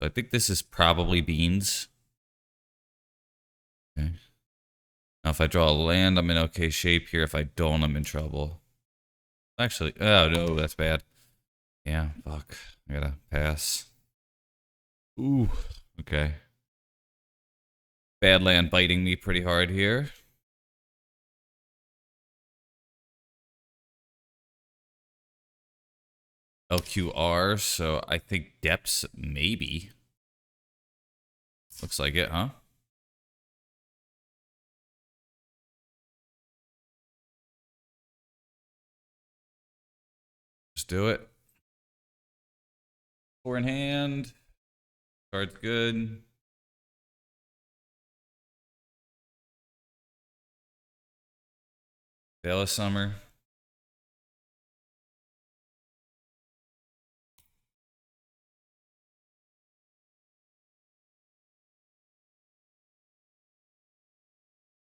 So I think this is probably beans. Okay. Now, if I draw a land, I'm in okay shape here. If I don't, I'm in trouble. Actually, oh no, that's bad. Yeah, fuck. I gotta pass. Ooh, okay. Bad land biting me pretty hard here. LQR, so I think depths, maybe. Looks like it, huh? Just do it. 4 in hand. Card's good. Veil of Summer.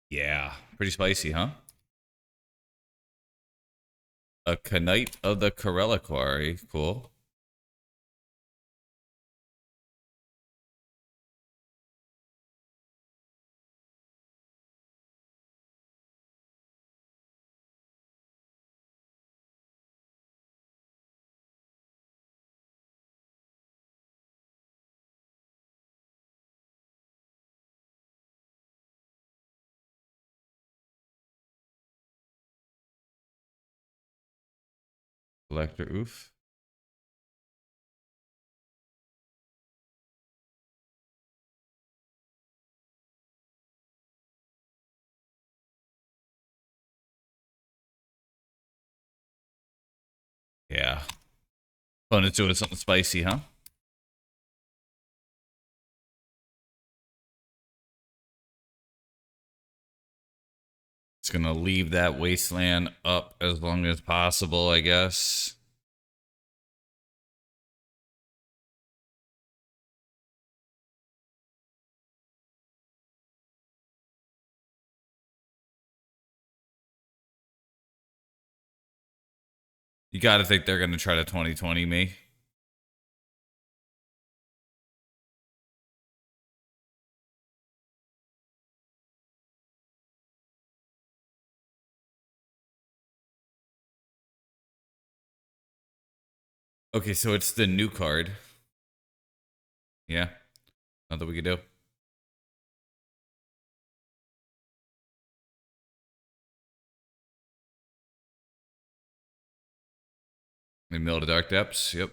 Yeah, pretty spicy, huh? A Knight of the Corella Quarry. Cool. Collector, oof. Yeah. Opponent's doing something spicy, huh? It's gonna leave that wasteland up as long as possible, I guess. You gotta think they're gonna try to 2020 me. Okay, so it's the new card. Yeah. Nothing we can do. In the middle of the dark depths. Yep.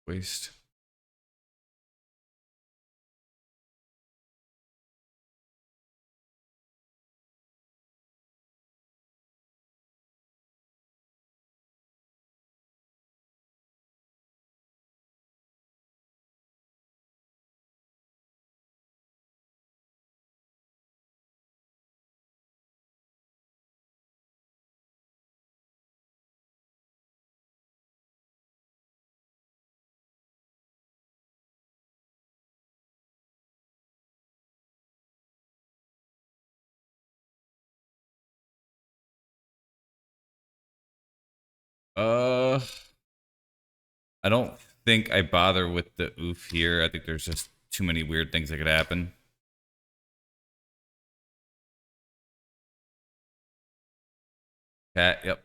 Waste. I don't think I bother with the oof here. I think there's just too many weird things that could happen. Cat, yep.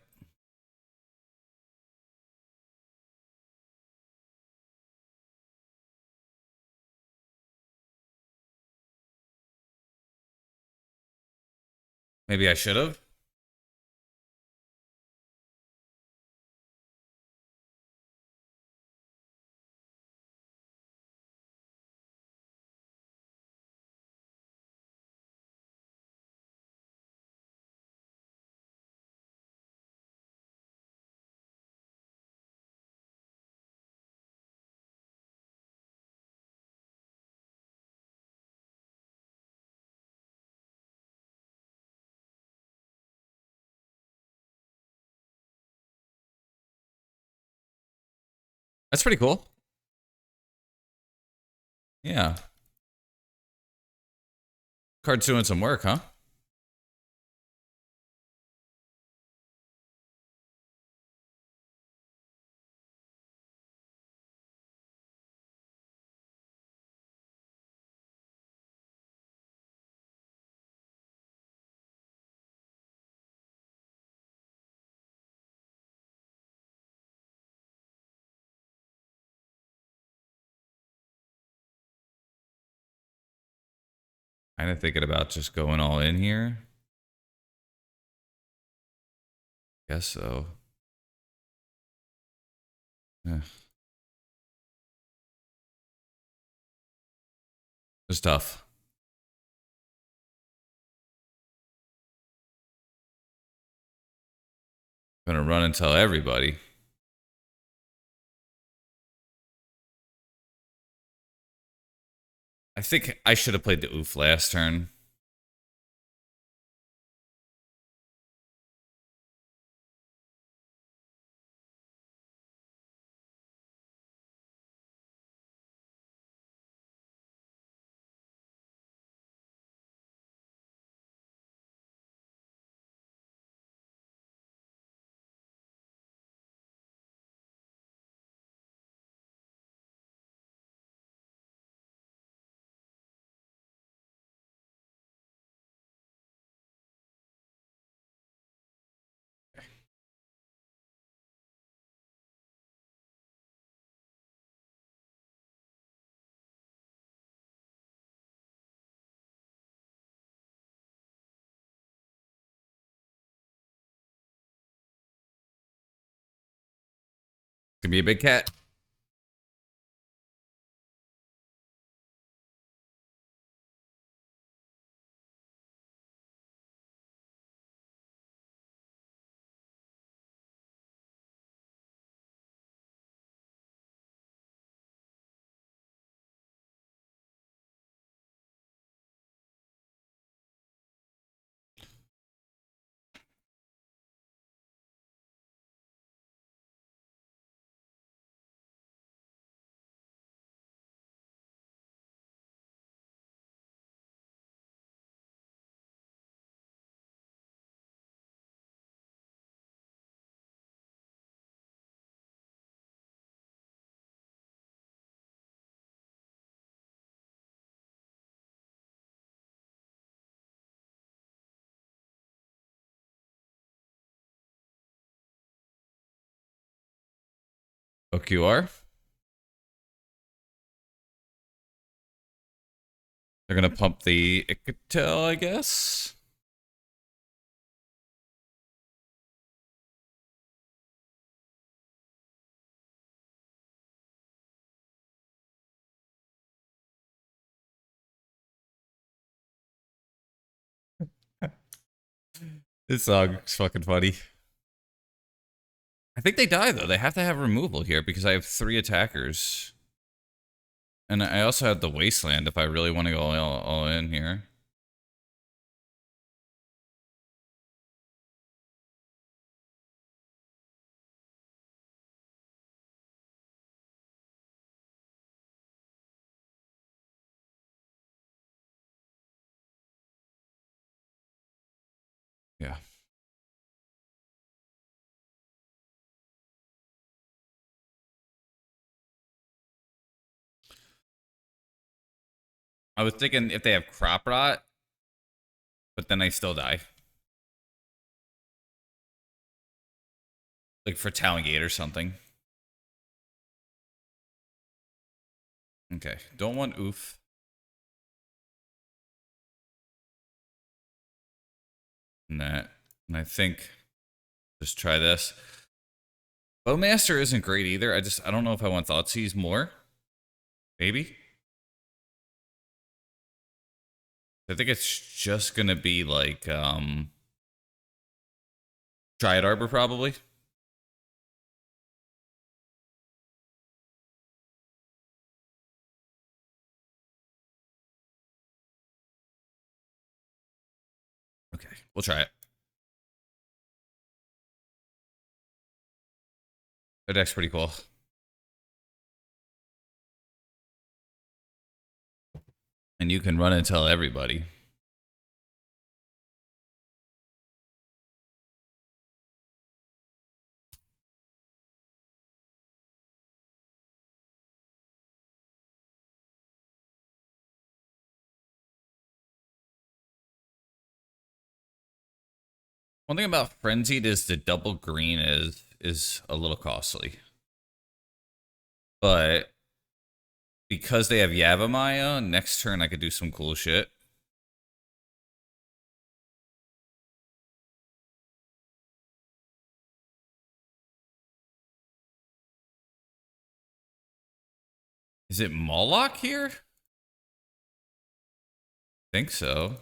Maybe I should have. That's pretty cool. Yeah. Card's doing some work, huh? Kind of thinking about just going all in here. Guess so. Yeah. It's tough. Gonna run and tell everybody. I think I should have played the oof last turn. Gonna be a big cat. OQR. They're gonna pump the Icatel, I guess. This song's fucking funny. I think they die though. They have to have removal here because I have 3 attackers. And I also have the Wasteland if I really want to go all in here. Yeah. I was thinking if they have crop rot, but then they still die. Like for Talongate or something. Okay. Don't want oof. And that. And I think just try this. Bowmaster isn't great either. I don't know if I want Thoughtseize more. Maybe. I think it's just gonna be like Dryad Arbor probably. Okay, we'll try it. That deck's pretty cool. And you can run and tell everybody. One thing about Frenzied is the double green is a little costly. But because they have Yavimaya, next turn I could do some cool shit. Is it Moloch here? Think so.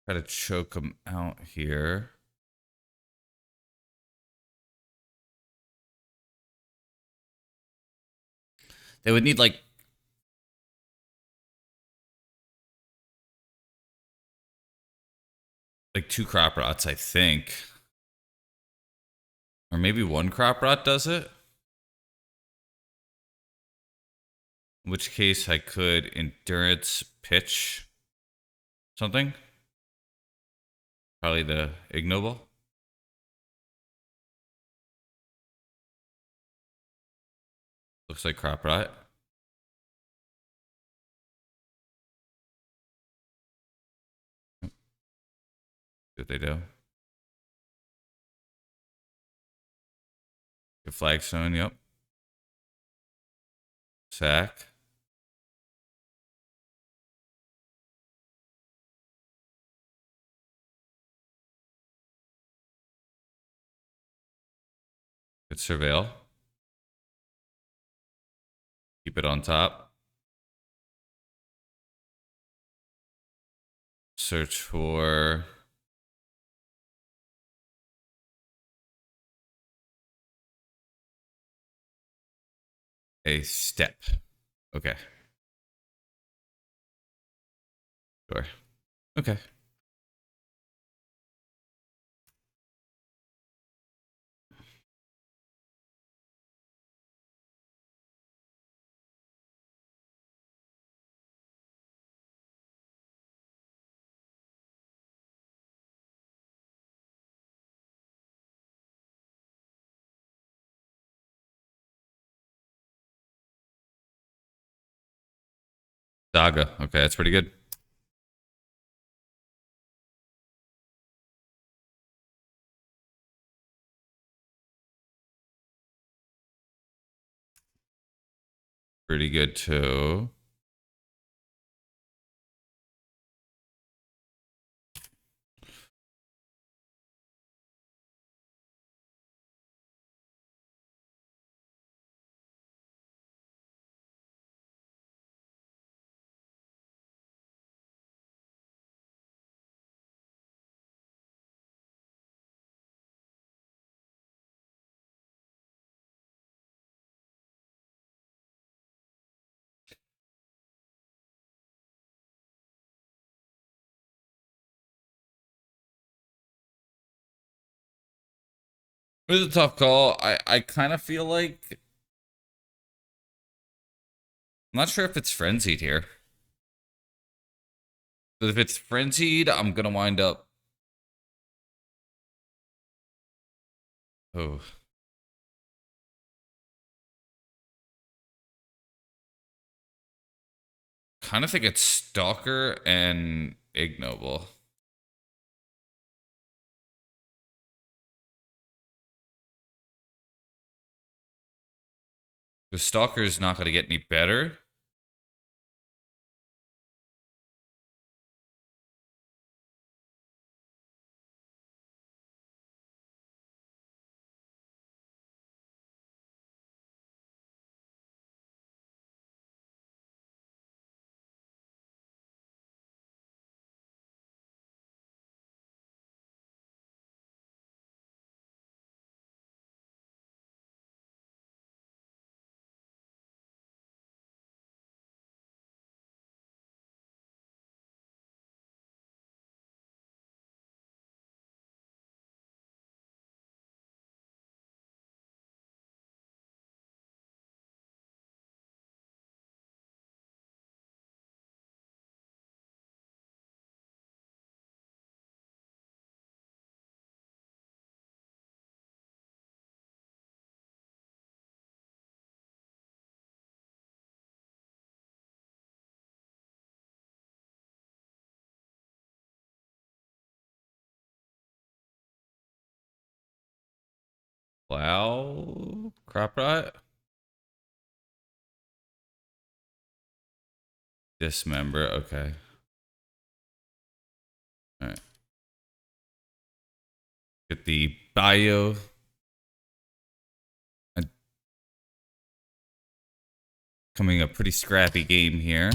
Try to choke them out here. They would need like two crop rots, I think. Or maybe one crop rot does it. In which case I could endurance pitch something. Probably the ignoble. Looks like crop rot. See what they do. Good flagstone, yep. Sack. Good surveil. Keep it on top. Search for a step. Okay. Sure. Okay. Saga. Okay, that's pretty good. Pretty good too. It was a tough call. I kind of feel like not sure if it's frenzied here. But if it's frenzied, I'm gonna wind up. Oh. Kind of think it's Stalker and Ignoble. The Stalker is not going to get any better. Wow. Crop Rot. Dismember. Okay. All right. Get the bio. Coming a pretty scrappy game here.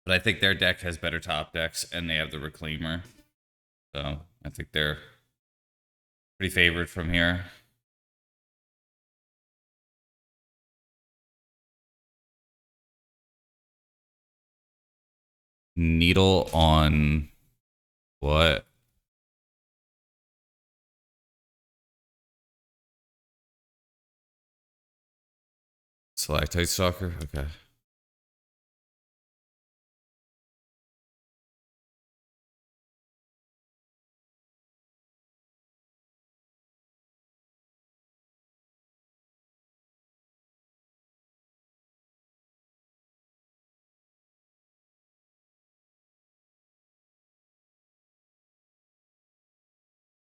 But I think their deck has better top decks, and they have the Reclaimer. So I think they're pretty favored from here. Needle on what? Stalactite Stalker? Okay.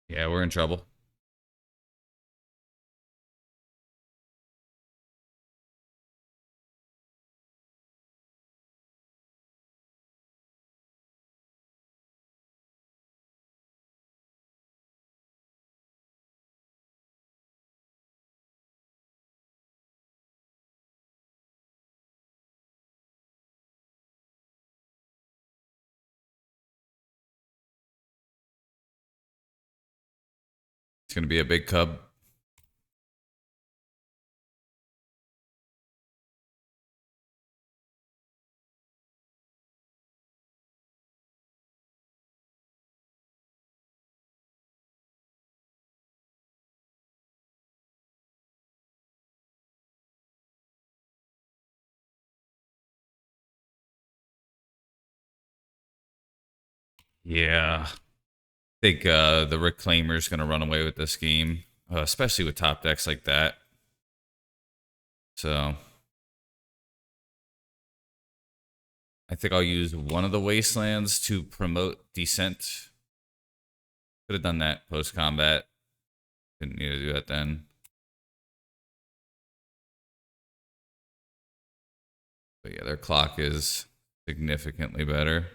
Yeah, we're in trouble. It's going to be a big cub. Yeah. I think the Reclaimer's going to run away with this game, especially with top decks like that. So I think I'll use one of the Wastelands to promote Descent. Could have done that post-combat. Didn't need to do that then. But yeah, their clock is significantly better.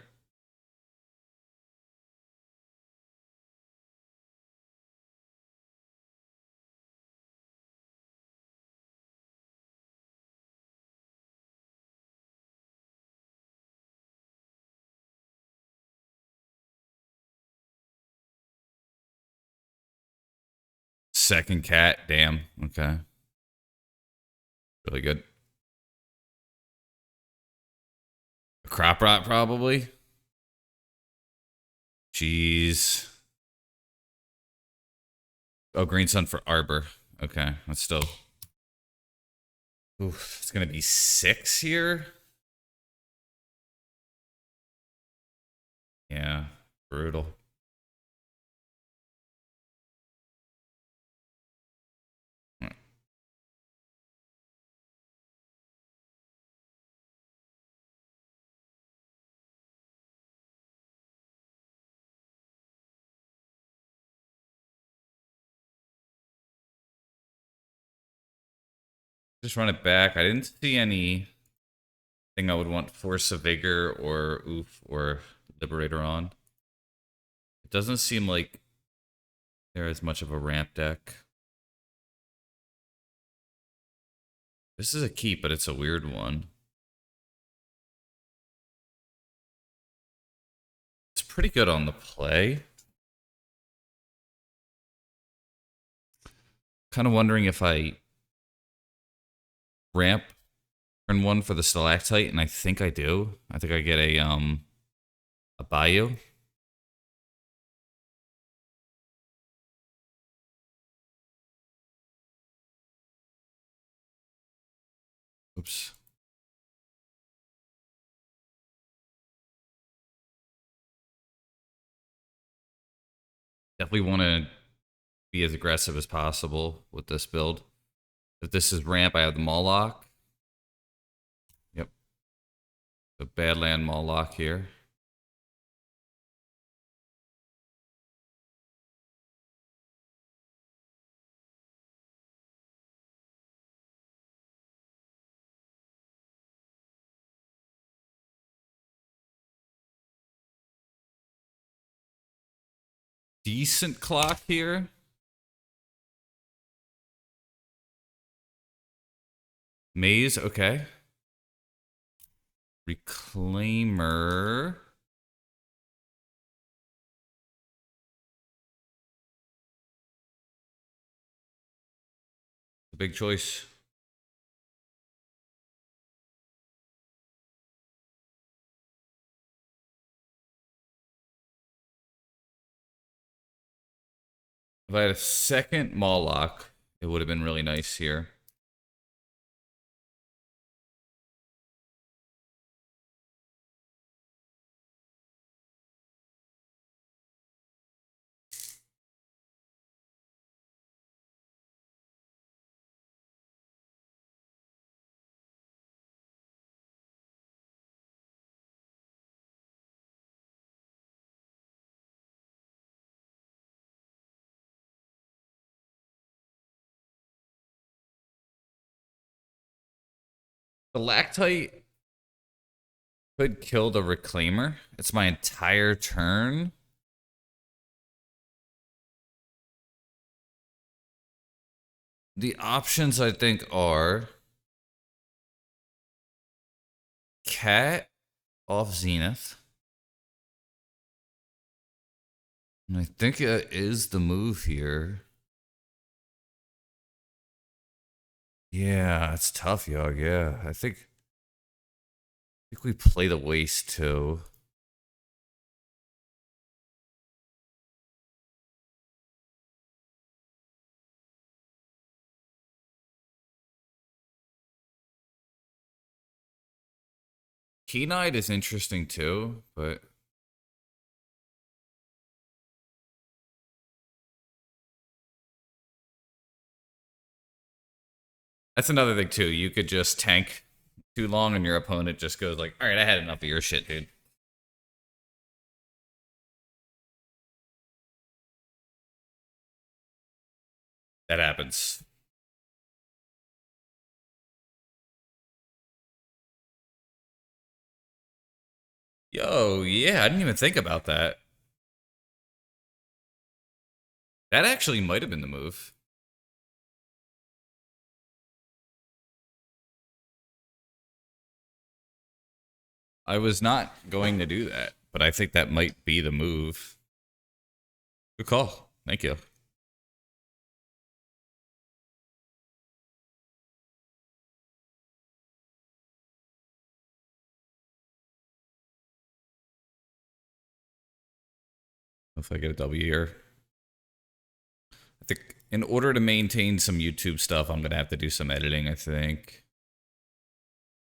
Second cat, damn. Okay. Really good. Crop Rot, probably. Jeez. Oh, Green Sun for Arbor. Okay, that's still Oof, it's gonna be 6 here. Yeah, brutal. Just run it back. I didn't see anything I would want Force of Vigor or Oof or Liberator on. It doesn't seem like there is much of a ramp deck. This is a keep, but it's a weird one. It's pretty good on the play. Kind of wondering if I ramp turn 1 for the Stalactite, and I think I do. I think I get a Bayou. Oops. Definitely want to be as aggressive as possible with this build. If this is ramp, I have the Moloch. Yep. The Badland Moloch here. Decent clock here. Maze, okay. Reclaimer. A big choice. If I had a second Moloch, it would have been really nice here. The Lactite could kill the Reclaimer. It's my entire turn. The options, I think, are Cat off Zenith. And I think it is the move here. Yeah, it's tough, Yog. Yeah, I think we play the waste too. Key Knight is interesting too, but that's another thing too. You could just tank too long and your opponent just goes like, all right, I had enough of your shit, dude. That happens. Yo, yeah, I didn't even think about that. That actually might have been the move. I was not going to do that, but I think that might be the move. Good call. Thank you. If I get a W here. I think in order to maintain some YouTube stuff, I'm going to have to do some editing, I think.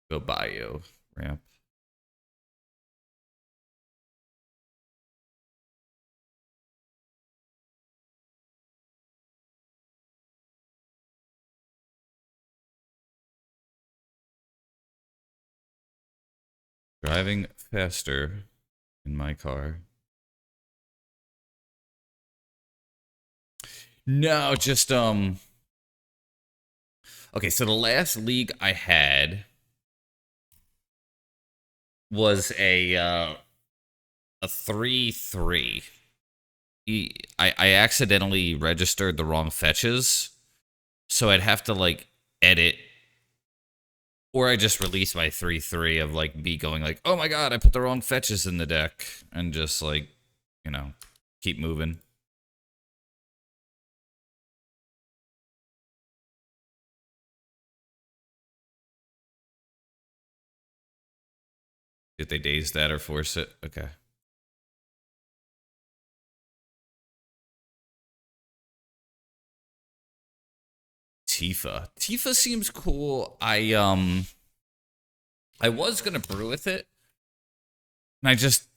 Go bio ramp. Driving faster in my car. No, just okay, so the last league I had was a 3-3. I accidentally registered the wrong fetches, so I'd have to like edit, or I just release my 3-3 of like me going like, oh my god, I put the wrong fetches in the deck, and just like, you know, keep moving. Did they daze that or force it? Okay. Tifa. Tifa seems cool. I was gonna brew with it, and I just,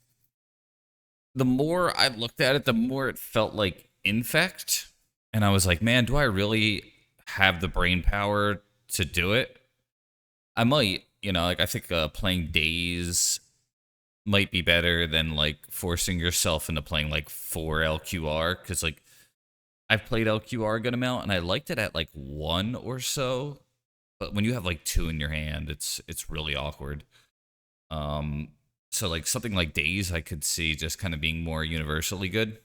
the more I looked at it, the more it felt like infect, and I was like, man, do I really have the brain power to do it? I might, you know, like I think playing days might be better than like forcing yourself into playing like 4 LQR, because like I've played LQR a good amount and I liked it at like 1 or so, but when you have like 2 in your hand, it's really awkward. Um, so like something like Days, I could see just kind of being more universally good.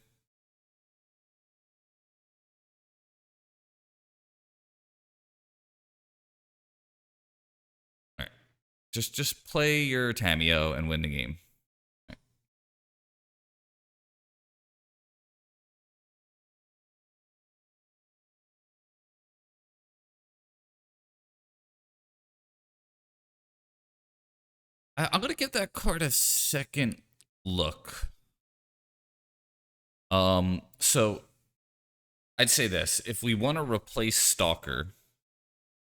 All right, just play your Tamio and win the game. I'm gonna give that card a second look. So I'd say this: if we want to replace Stalker,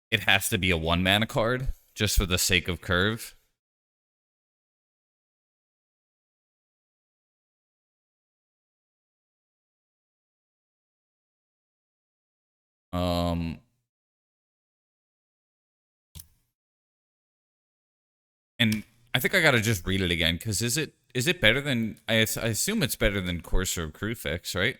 it has to be a 1 mana card, just for the sake of curve. Um, and I think I gotta just read it again, because is it better than, I assume it's better than Courser of Crewfix, right?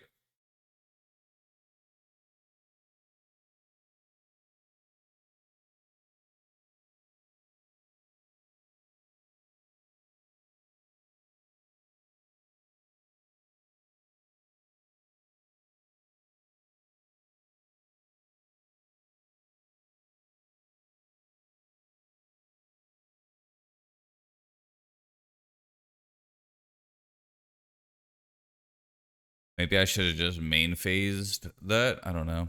Maybe I should have just main phased that. I don't know.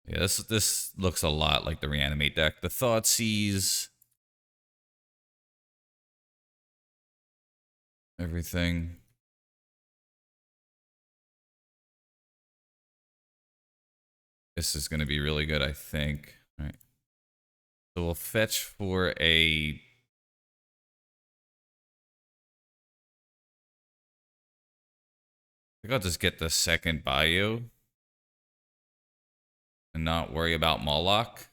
Yeah, this looks a lot like the Reanimate deck. The Thoughtseize, everything. This is going to be really good, I think. All right. So we'll fetch for a... I think I'll just get the second Bayou and not worry about Moloch.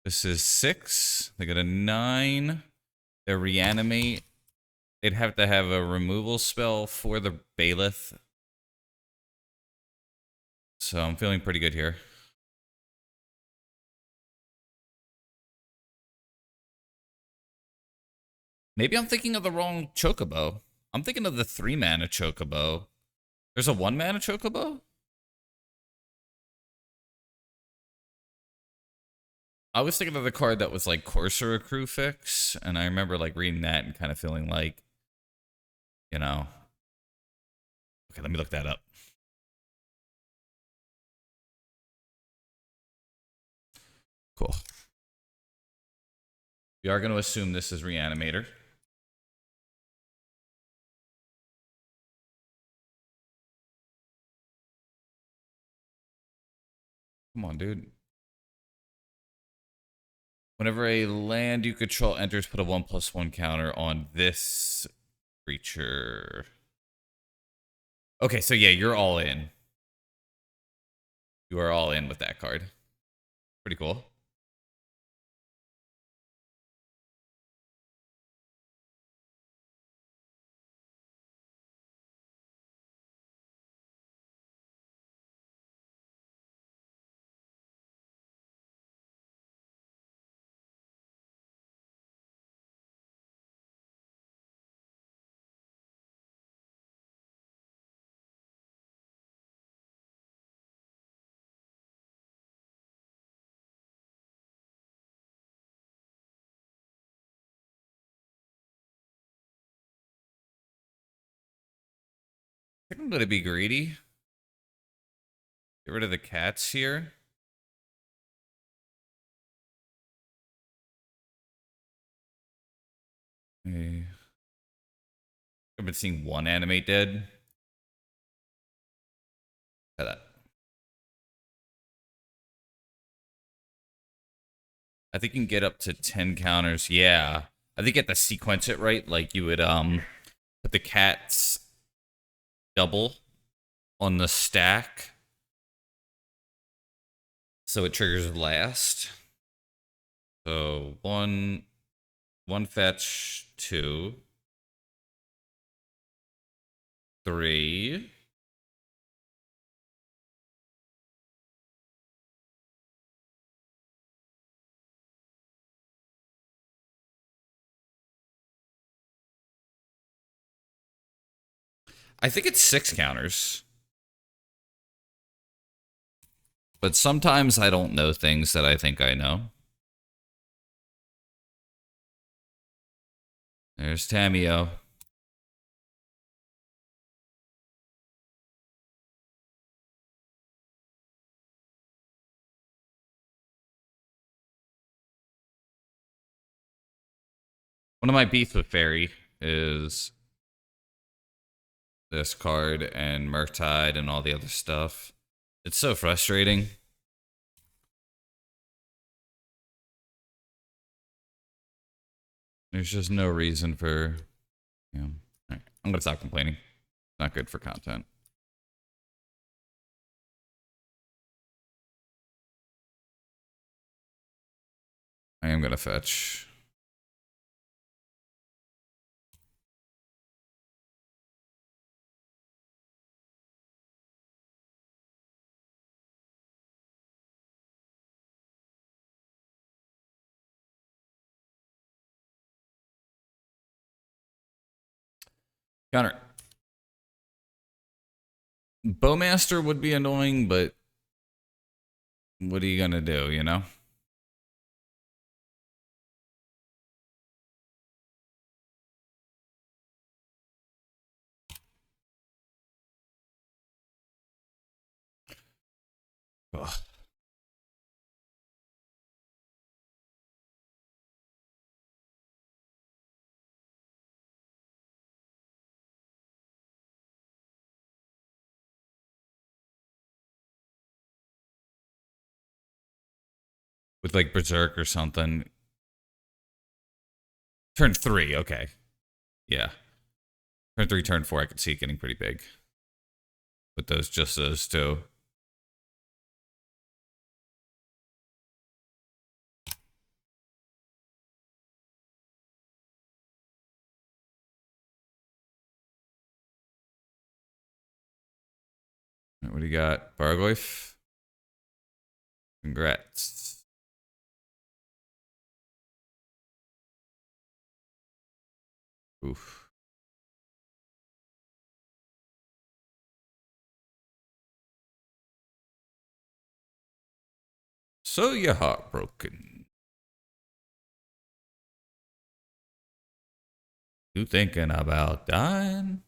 This is 6. They got a 9. They Reanimate. They'd have to have a removal spell for the Baloth. So I'm feeling pretty good here. Maybe I'm thinking of the wrong Chocobo. I'm thinking of the 3-mana Chocobo. There's a 1-mana Chocobo? I was thinking of the card that was like Courser of Crewfix, and I remember like reading that and kind of feeling like, you know, Okay, let me look that up. Cool. We are going to assume this is Reanimator. Come on, dude. Whenever a land you control enters, put a 1/1 counter on this creature. Okay, so yeah, you're all in. You are all in with that card. Pretty cool. I think I'm going to be greedy. Get rid of the cats here. Hey. I've been seeing one animate dead. Look at that. I think you can get up to 10 counters. Yeah. I think you have to sequence it right. Like you would put the cats double on the stack. So it triggers last. So one fetch, 2, 3. I think it's 6 counters. But sometimes I don't know things that I think I know. There's Tamio. One of my beefs with Fairy is this card and Murktide and all the other stuff. It's so frustrating. There's just no reason for, you know. Right. I'm gonna stop complaining. It's not good for content. I am gonna fetch. Counter. Bowmaster would be annoying, but what are you gonna do, you know? Ugh. With like Berserk or something. Turn 3, okay. Yeah. Turn 3, turn 4, I could see it getting pretty big. With those two. Right, what do you got? Bargoyf? Congrats. Oof. So you're heartbroken. You thinking about dying?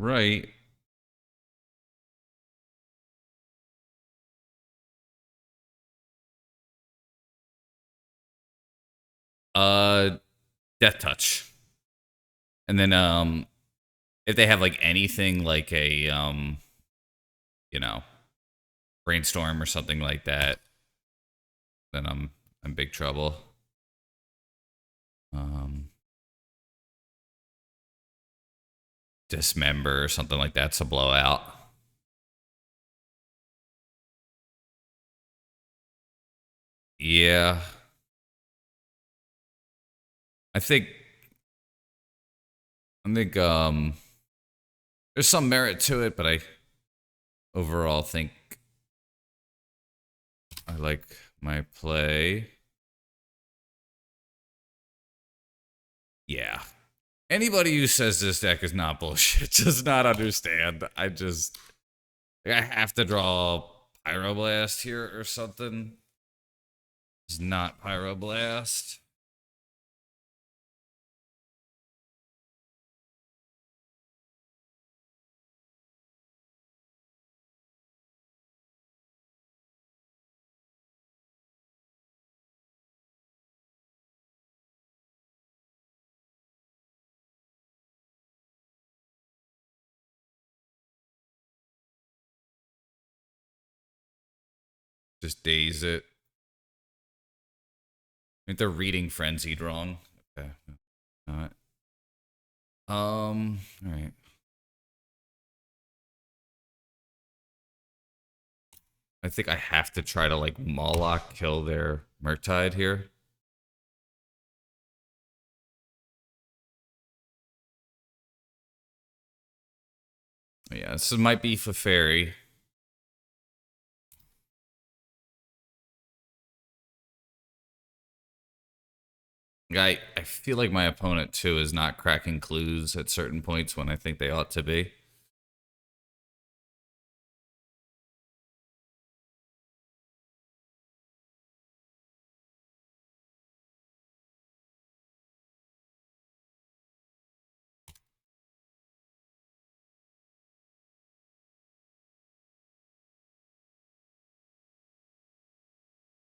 right. Uh, Death Touch. And then if they have like anything like a you know, brainstorm or something like that, then I'm big trouble. Dismember or something like that's a blowout. Yeah. I think there's some merit to it, but I overall think I like my play. Yeah. Anybody who says this deck is not bullshit does not understand. I have to draw Pyroblast here or something. It's not Pyroblast. Just daze it. I think they're reading Frenzied wrong. Okay. Alright. Alright. I think I have to try to like Moloch kill their Murktide here. Yeah, this might be for Fairy. I feel like my opponent too is not cracking clues at certain points when I think they ought to be.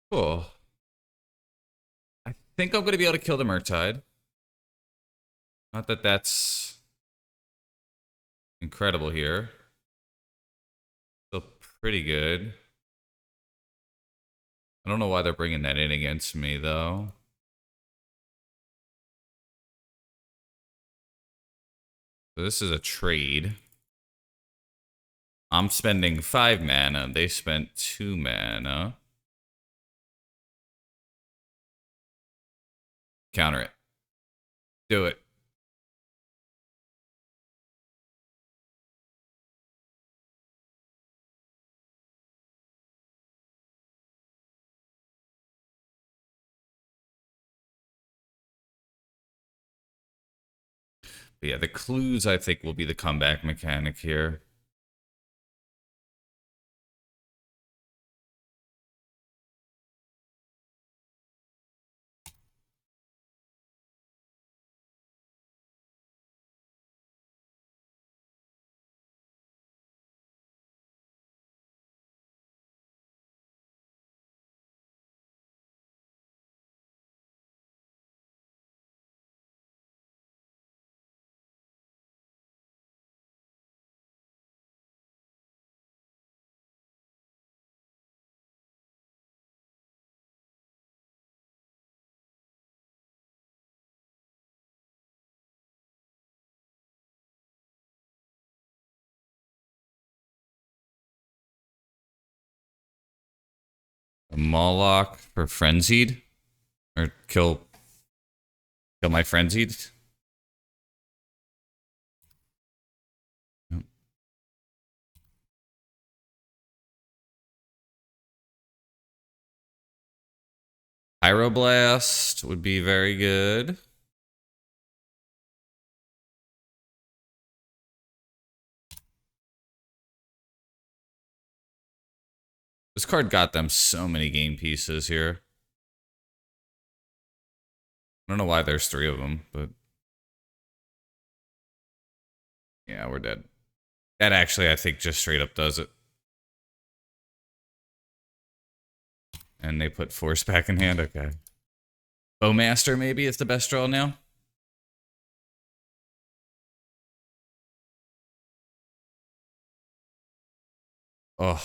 Cool. I think I'm going to be able to kill the Murktide. Not that that's incredible here. Still pretty good. I don't know why they're bringing that in against me, though. So this is a trade. I'm spending 5 mana. They spent 2 mana. Counter it. Do it. But yeah, the clues, I think, will be the comeback mechanic here. A Moloch for Frenzied? Or kill my Frenzied? Pyroblast would be very good. This card got them so many game pieces here. I don't know why there's 3 of them, but yeah, we're dead. That actually, I think, just straight up does it. And they put force back in hand. Okay. Bowmaster maybe is the best draw now. Oh.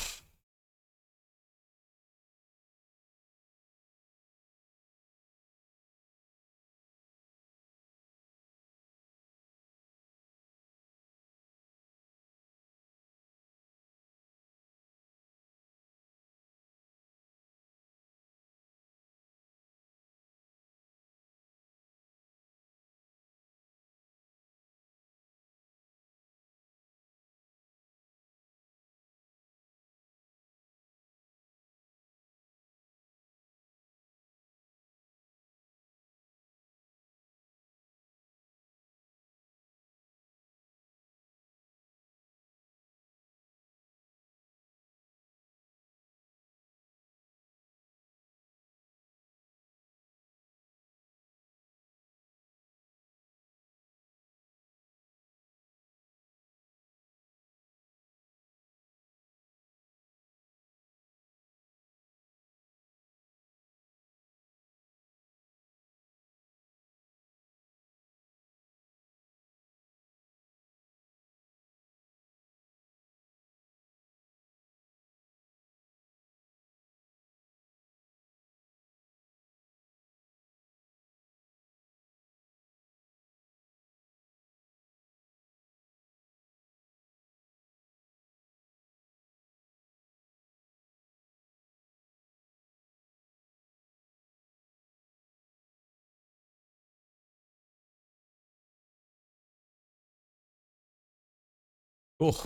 Cool.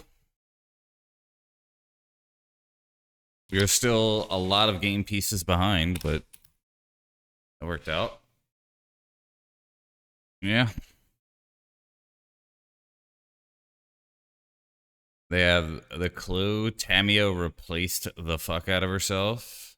We're still a lot of game pieces behind, but it worked out. Yeah. They have the clue. Tamio replaced the fuck out of herself.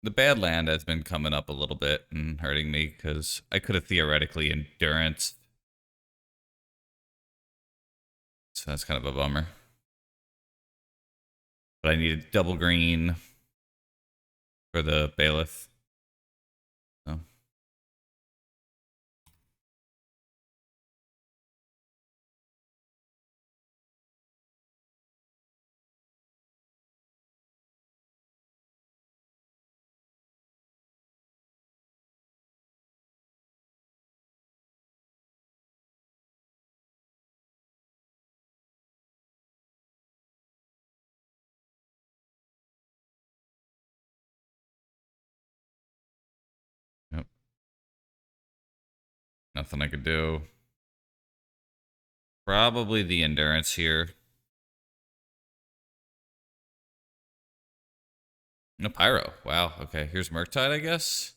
The bad land has been coming up a little bit and hurting me because I could have theoretically endurance. So that's kind of a bummer. But I needed double green for the Baloth. So. Yep. Nothing I could do. Probably the endurance here. No pyro. Wow. Okay. Here's Murktide, I guess.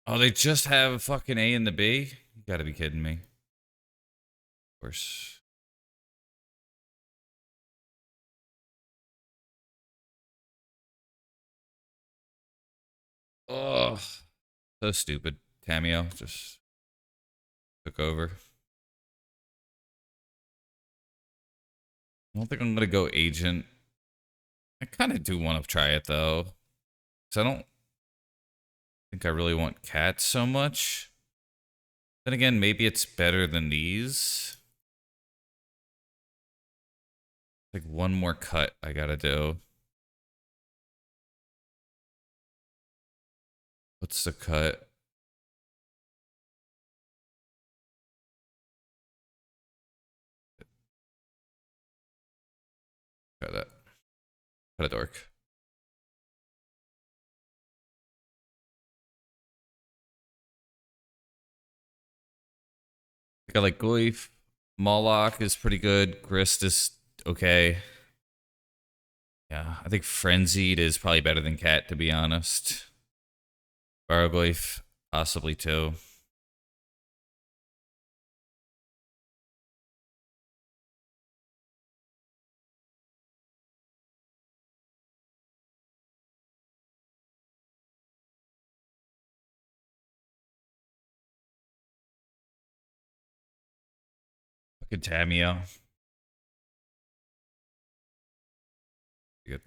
Oh, they just have fucking A and the B? You gotta be kidding me. Of course. Oh, so stupid. Tamio just took over. I don't think I'm gonna go agent. I kind of do want to try it though, because I don't think I really want cats so much. Then again, maybe it's better than these. Like one more cut I gotta do. What's the cut? Got that. Cut a dork. I got like Goif. Moloch is pretty good. Grist is okay. Yeah, I think Frenzied is probably better than Cat, to be honest. Baroglyph, possibly too. Good Tamio. Good.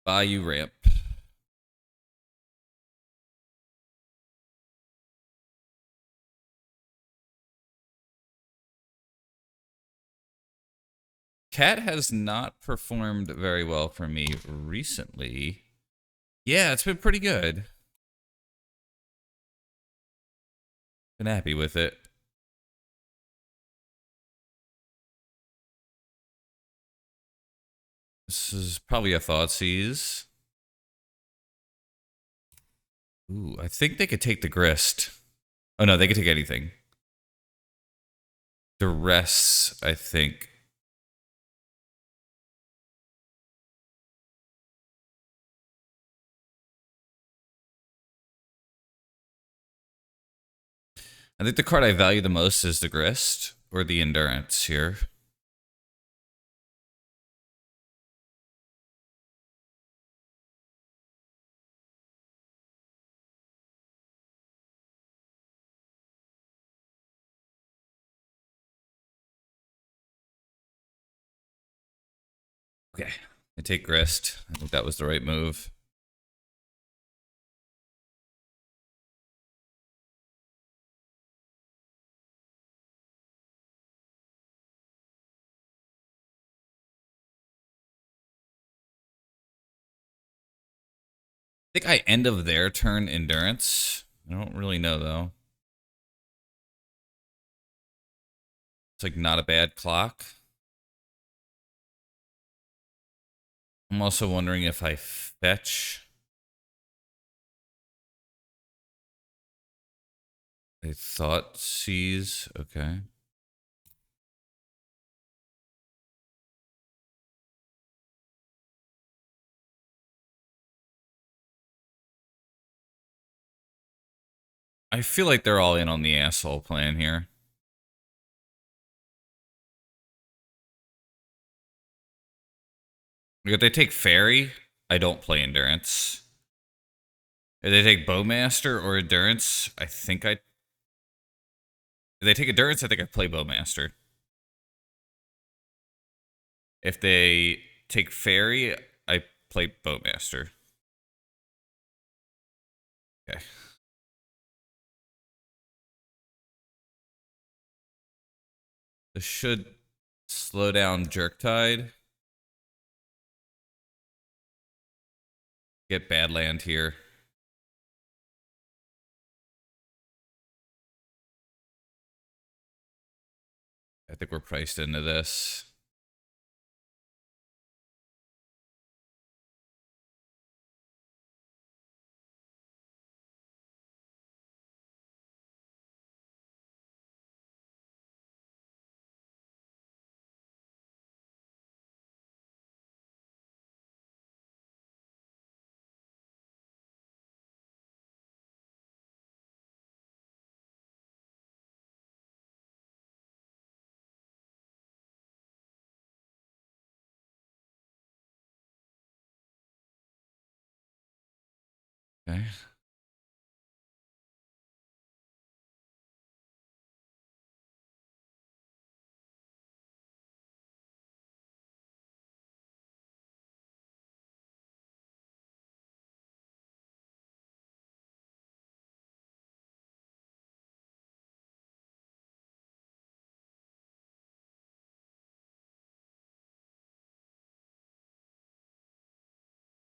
Bayou ramp. Cat has not performed very well for me recently. Yeah, it's been pretty good. Been happy with it. This is probably a Thoughtseize. Ooh, I think they could take the Grist. Oh no, they could take anything. The rest, I think. I think the card I value the most is the Grist or the Endurance here. Okay, I take Grist. I think that was the right move. I think I end of their turn Endurance. I don't really know though. It's like not a bad clock. I'm also wondering if I fetch. I thought seize. Okay. I feel like they're all in on the asshole plan here. If they take Fairy, I don't play Endurance. If they take Bowmaster or Endurance, I think I. If they take Endurance, I think I play Bowmaster. If they take Fairy, I play Bowmaster. Okay. This should slow down Jerktide. Get Badland here. I think we're priced into this. Okay.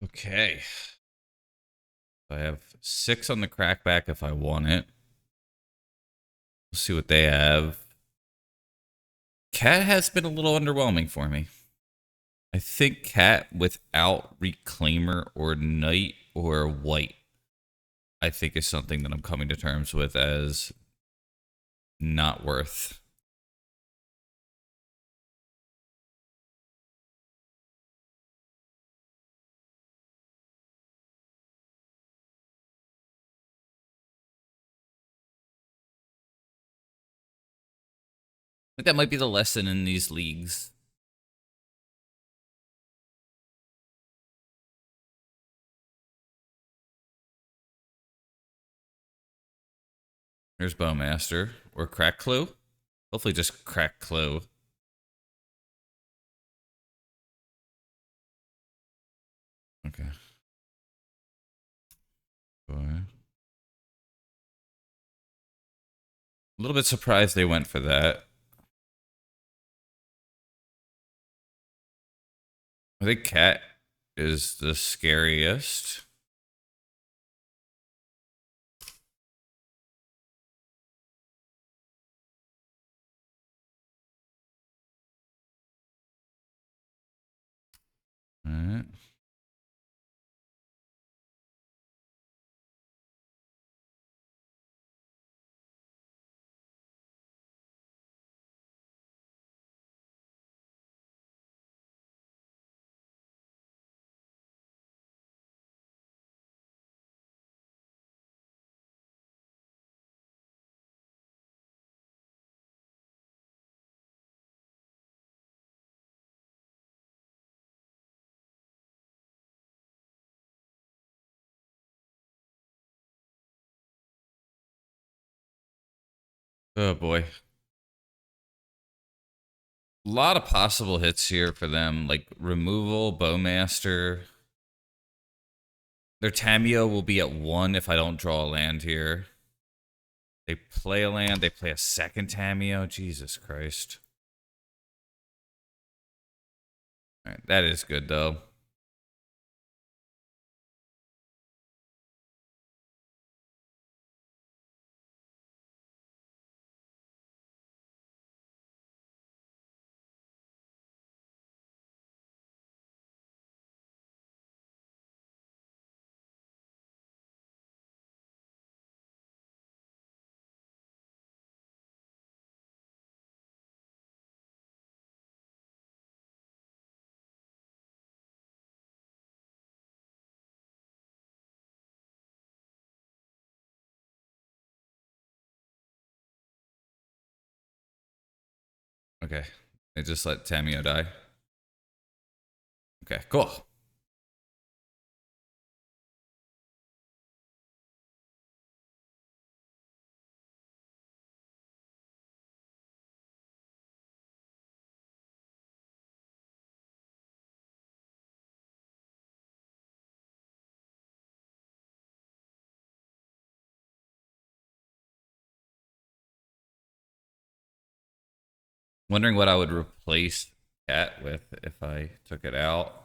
Okay. I have 6 on the crackback if I want it. We'll see what they have. Cat has been a little underwhelming for me. I think Cat without Reclaimer or Knight or White, I think is something that I'm coming to terms with as not worth. I think that might be the lesson in these leagues. Here's Bowmaster or Crack Clue. Hopefully, just Crack Clue. Okay. Boy. A little bit surprised they went for that. I think Cat is the scariest. All right. Oh boy. A lot of possible hits here for them, like removal, Bowmaster. Their Tamio will be at 1 if I don't draw a land here. They play a land, they play a second Tamio. Jesus Christ. All right, that is good though. Okay. They just let Tamio die. Okay, cool. Wondering what I would replace Cat with if I took it out.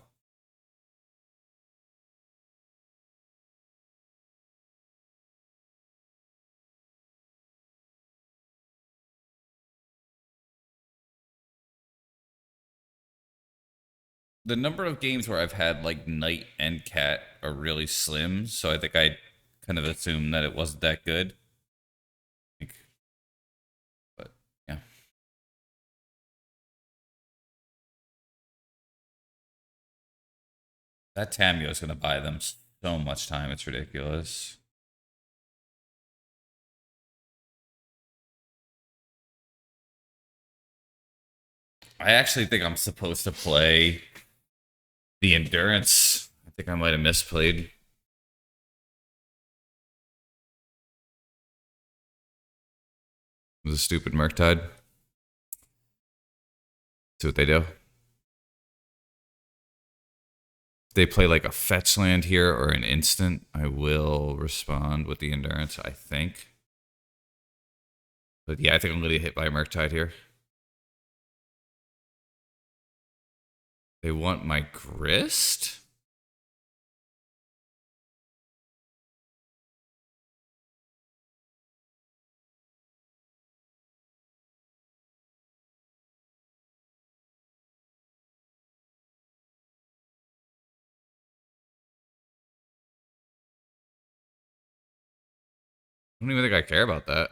The number of games where I've had like Knight and Cat are really slim, so I think I kind of assumed that it wasn't that good. Like, but yeah. That Tamio is going to buy them so much time. It's ridiculous. I actually think I'm supposed to play the Endurance. I think I might have misplayed. It was a stupid Murktide. See what they do. If they play like a fetch land here or an instant, I will respond with the Endurance, I think. But yeah, I think I'm going to get hit by a Murktide here. They want my Grist? I don't even think I care about that.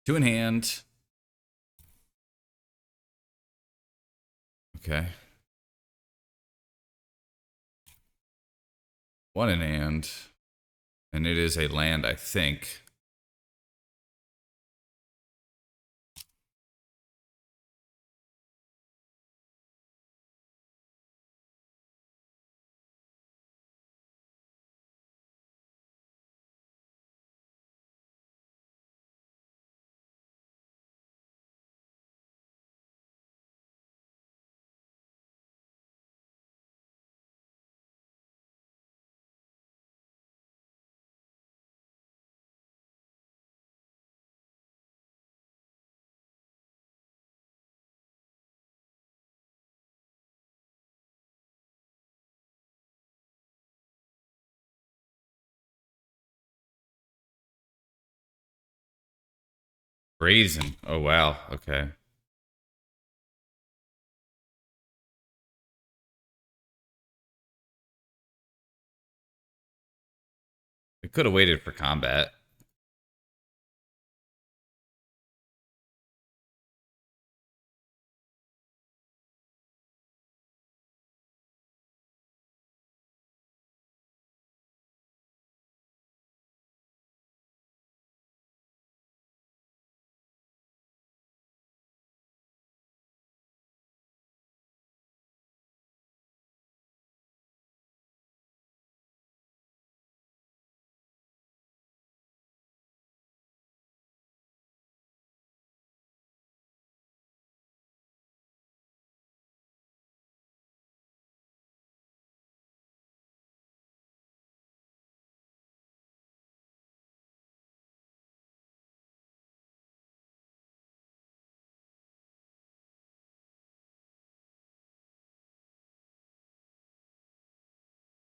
Two in hand. Okay. One in hand. And it is a land, I think. Brazen. Oh, wow. Okay. We could have waited for combat.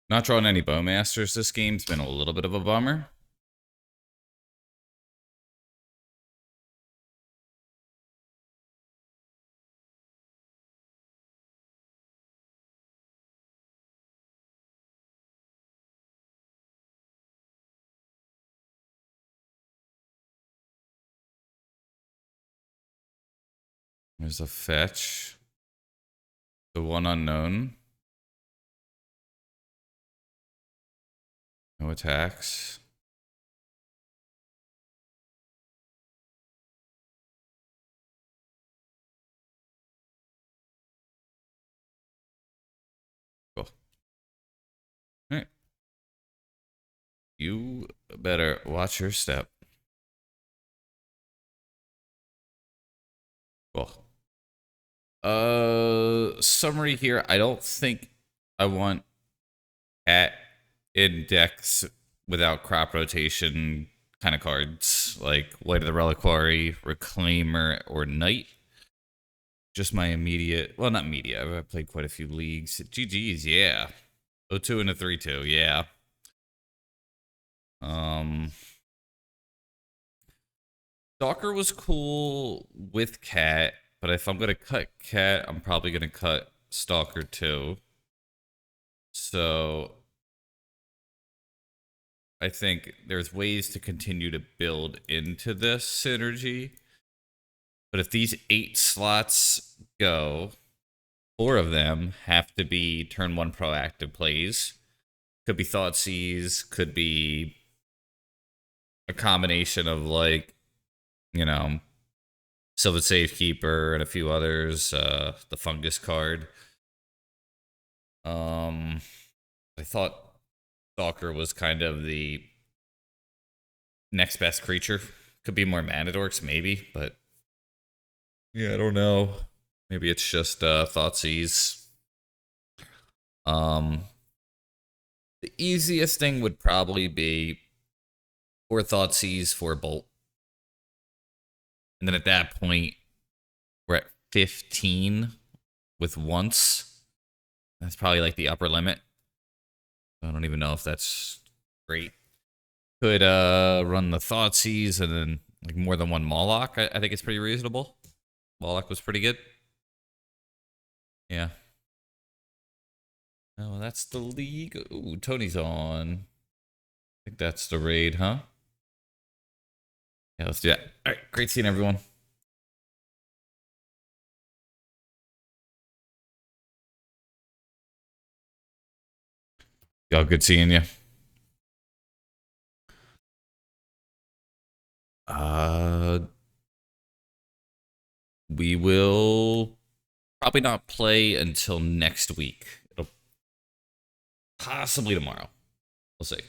Not drawing any Bowmasters this game's been a little bit of a bummer. There's a fetch. The one unknown. No attacks. Cool. All right. You better watch your step. Cool. Summary here. I don't think I want at index without crop rotation kind of cards like Light of the Reliquary, Reclaimer, or Knight. Just my immediate, well, not immediate. I've played quite a few leagues. GG's, yeah. 0-2 and a 3-2, yeah. Stalker was cool with Cat, but if I'm gonna cut Cat, I'm probably gonna cut Stalker too. So I think there's ways to continue to build into this synergy. But if these 8 slots go, 4 of them have to be turn 1 proactive plays. Could be Thoughtseize, could be a combination of like, you know, Sylvan Safekeeper and a few others, the Fungus card. I thought Stalker was kind of the next best creature. Could be more mana dorks, maybe, but yeah, I don't know. Maybe it's just Thoughtseize. The easiest thing would probably be 4 Thoughtseize, 4 Bolt. And then at that point, we're at 15 with once. That's probably like the upper limit. I don't even know if that's great. Could run the Thoughtseize and then like more than 1 Moloch. I think it's pretty reasonable. Moloch was pretty good. Yeah. Oh, that's the league. Ooh, Tony's on. I think that's the raid, huh? Yeah, let's do that. All right, great seeing everyone. Y'all, good seeing you. Uh, we will probably not play until next week. It'll possibly tomorrow. We'll see.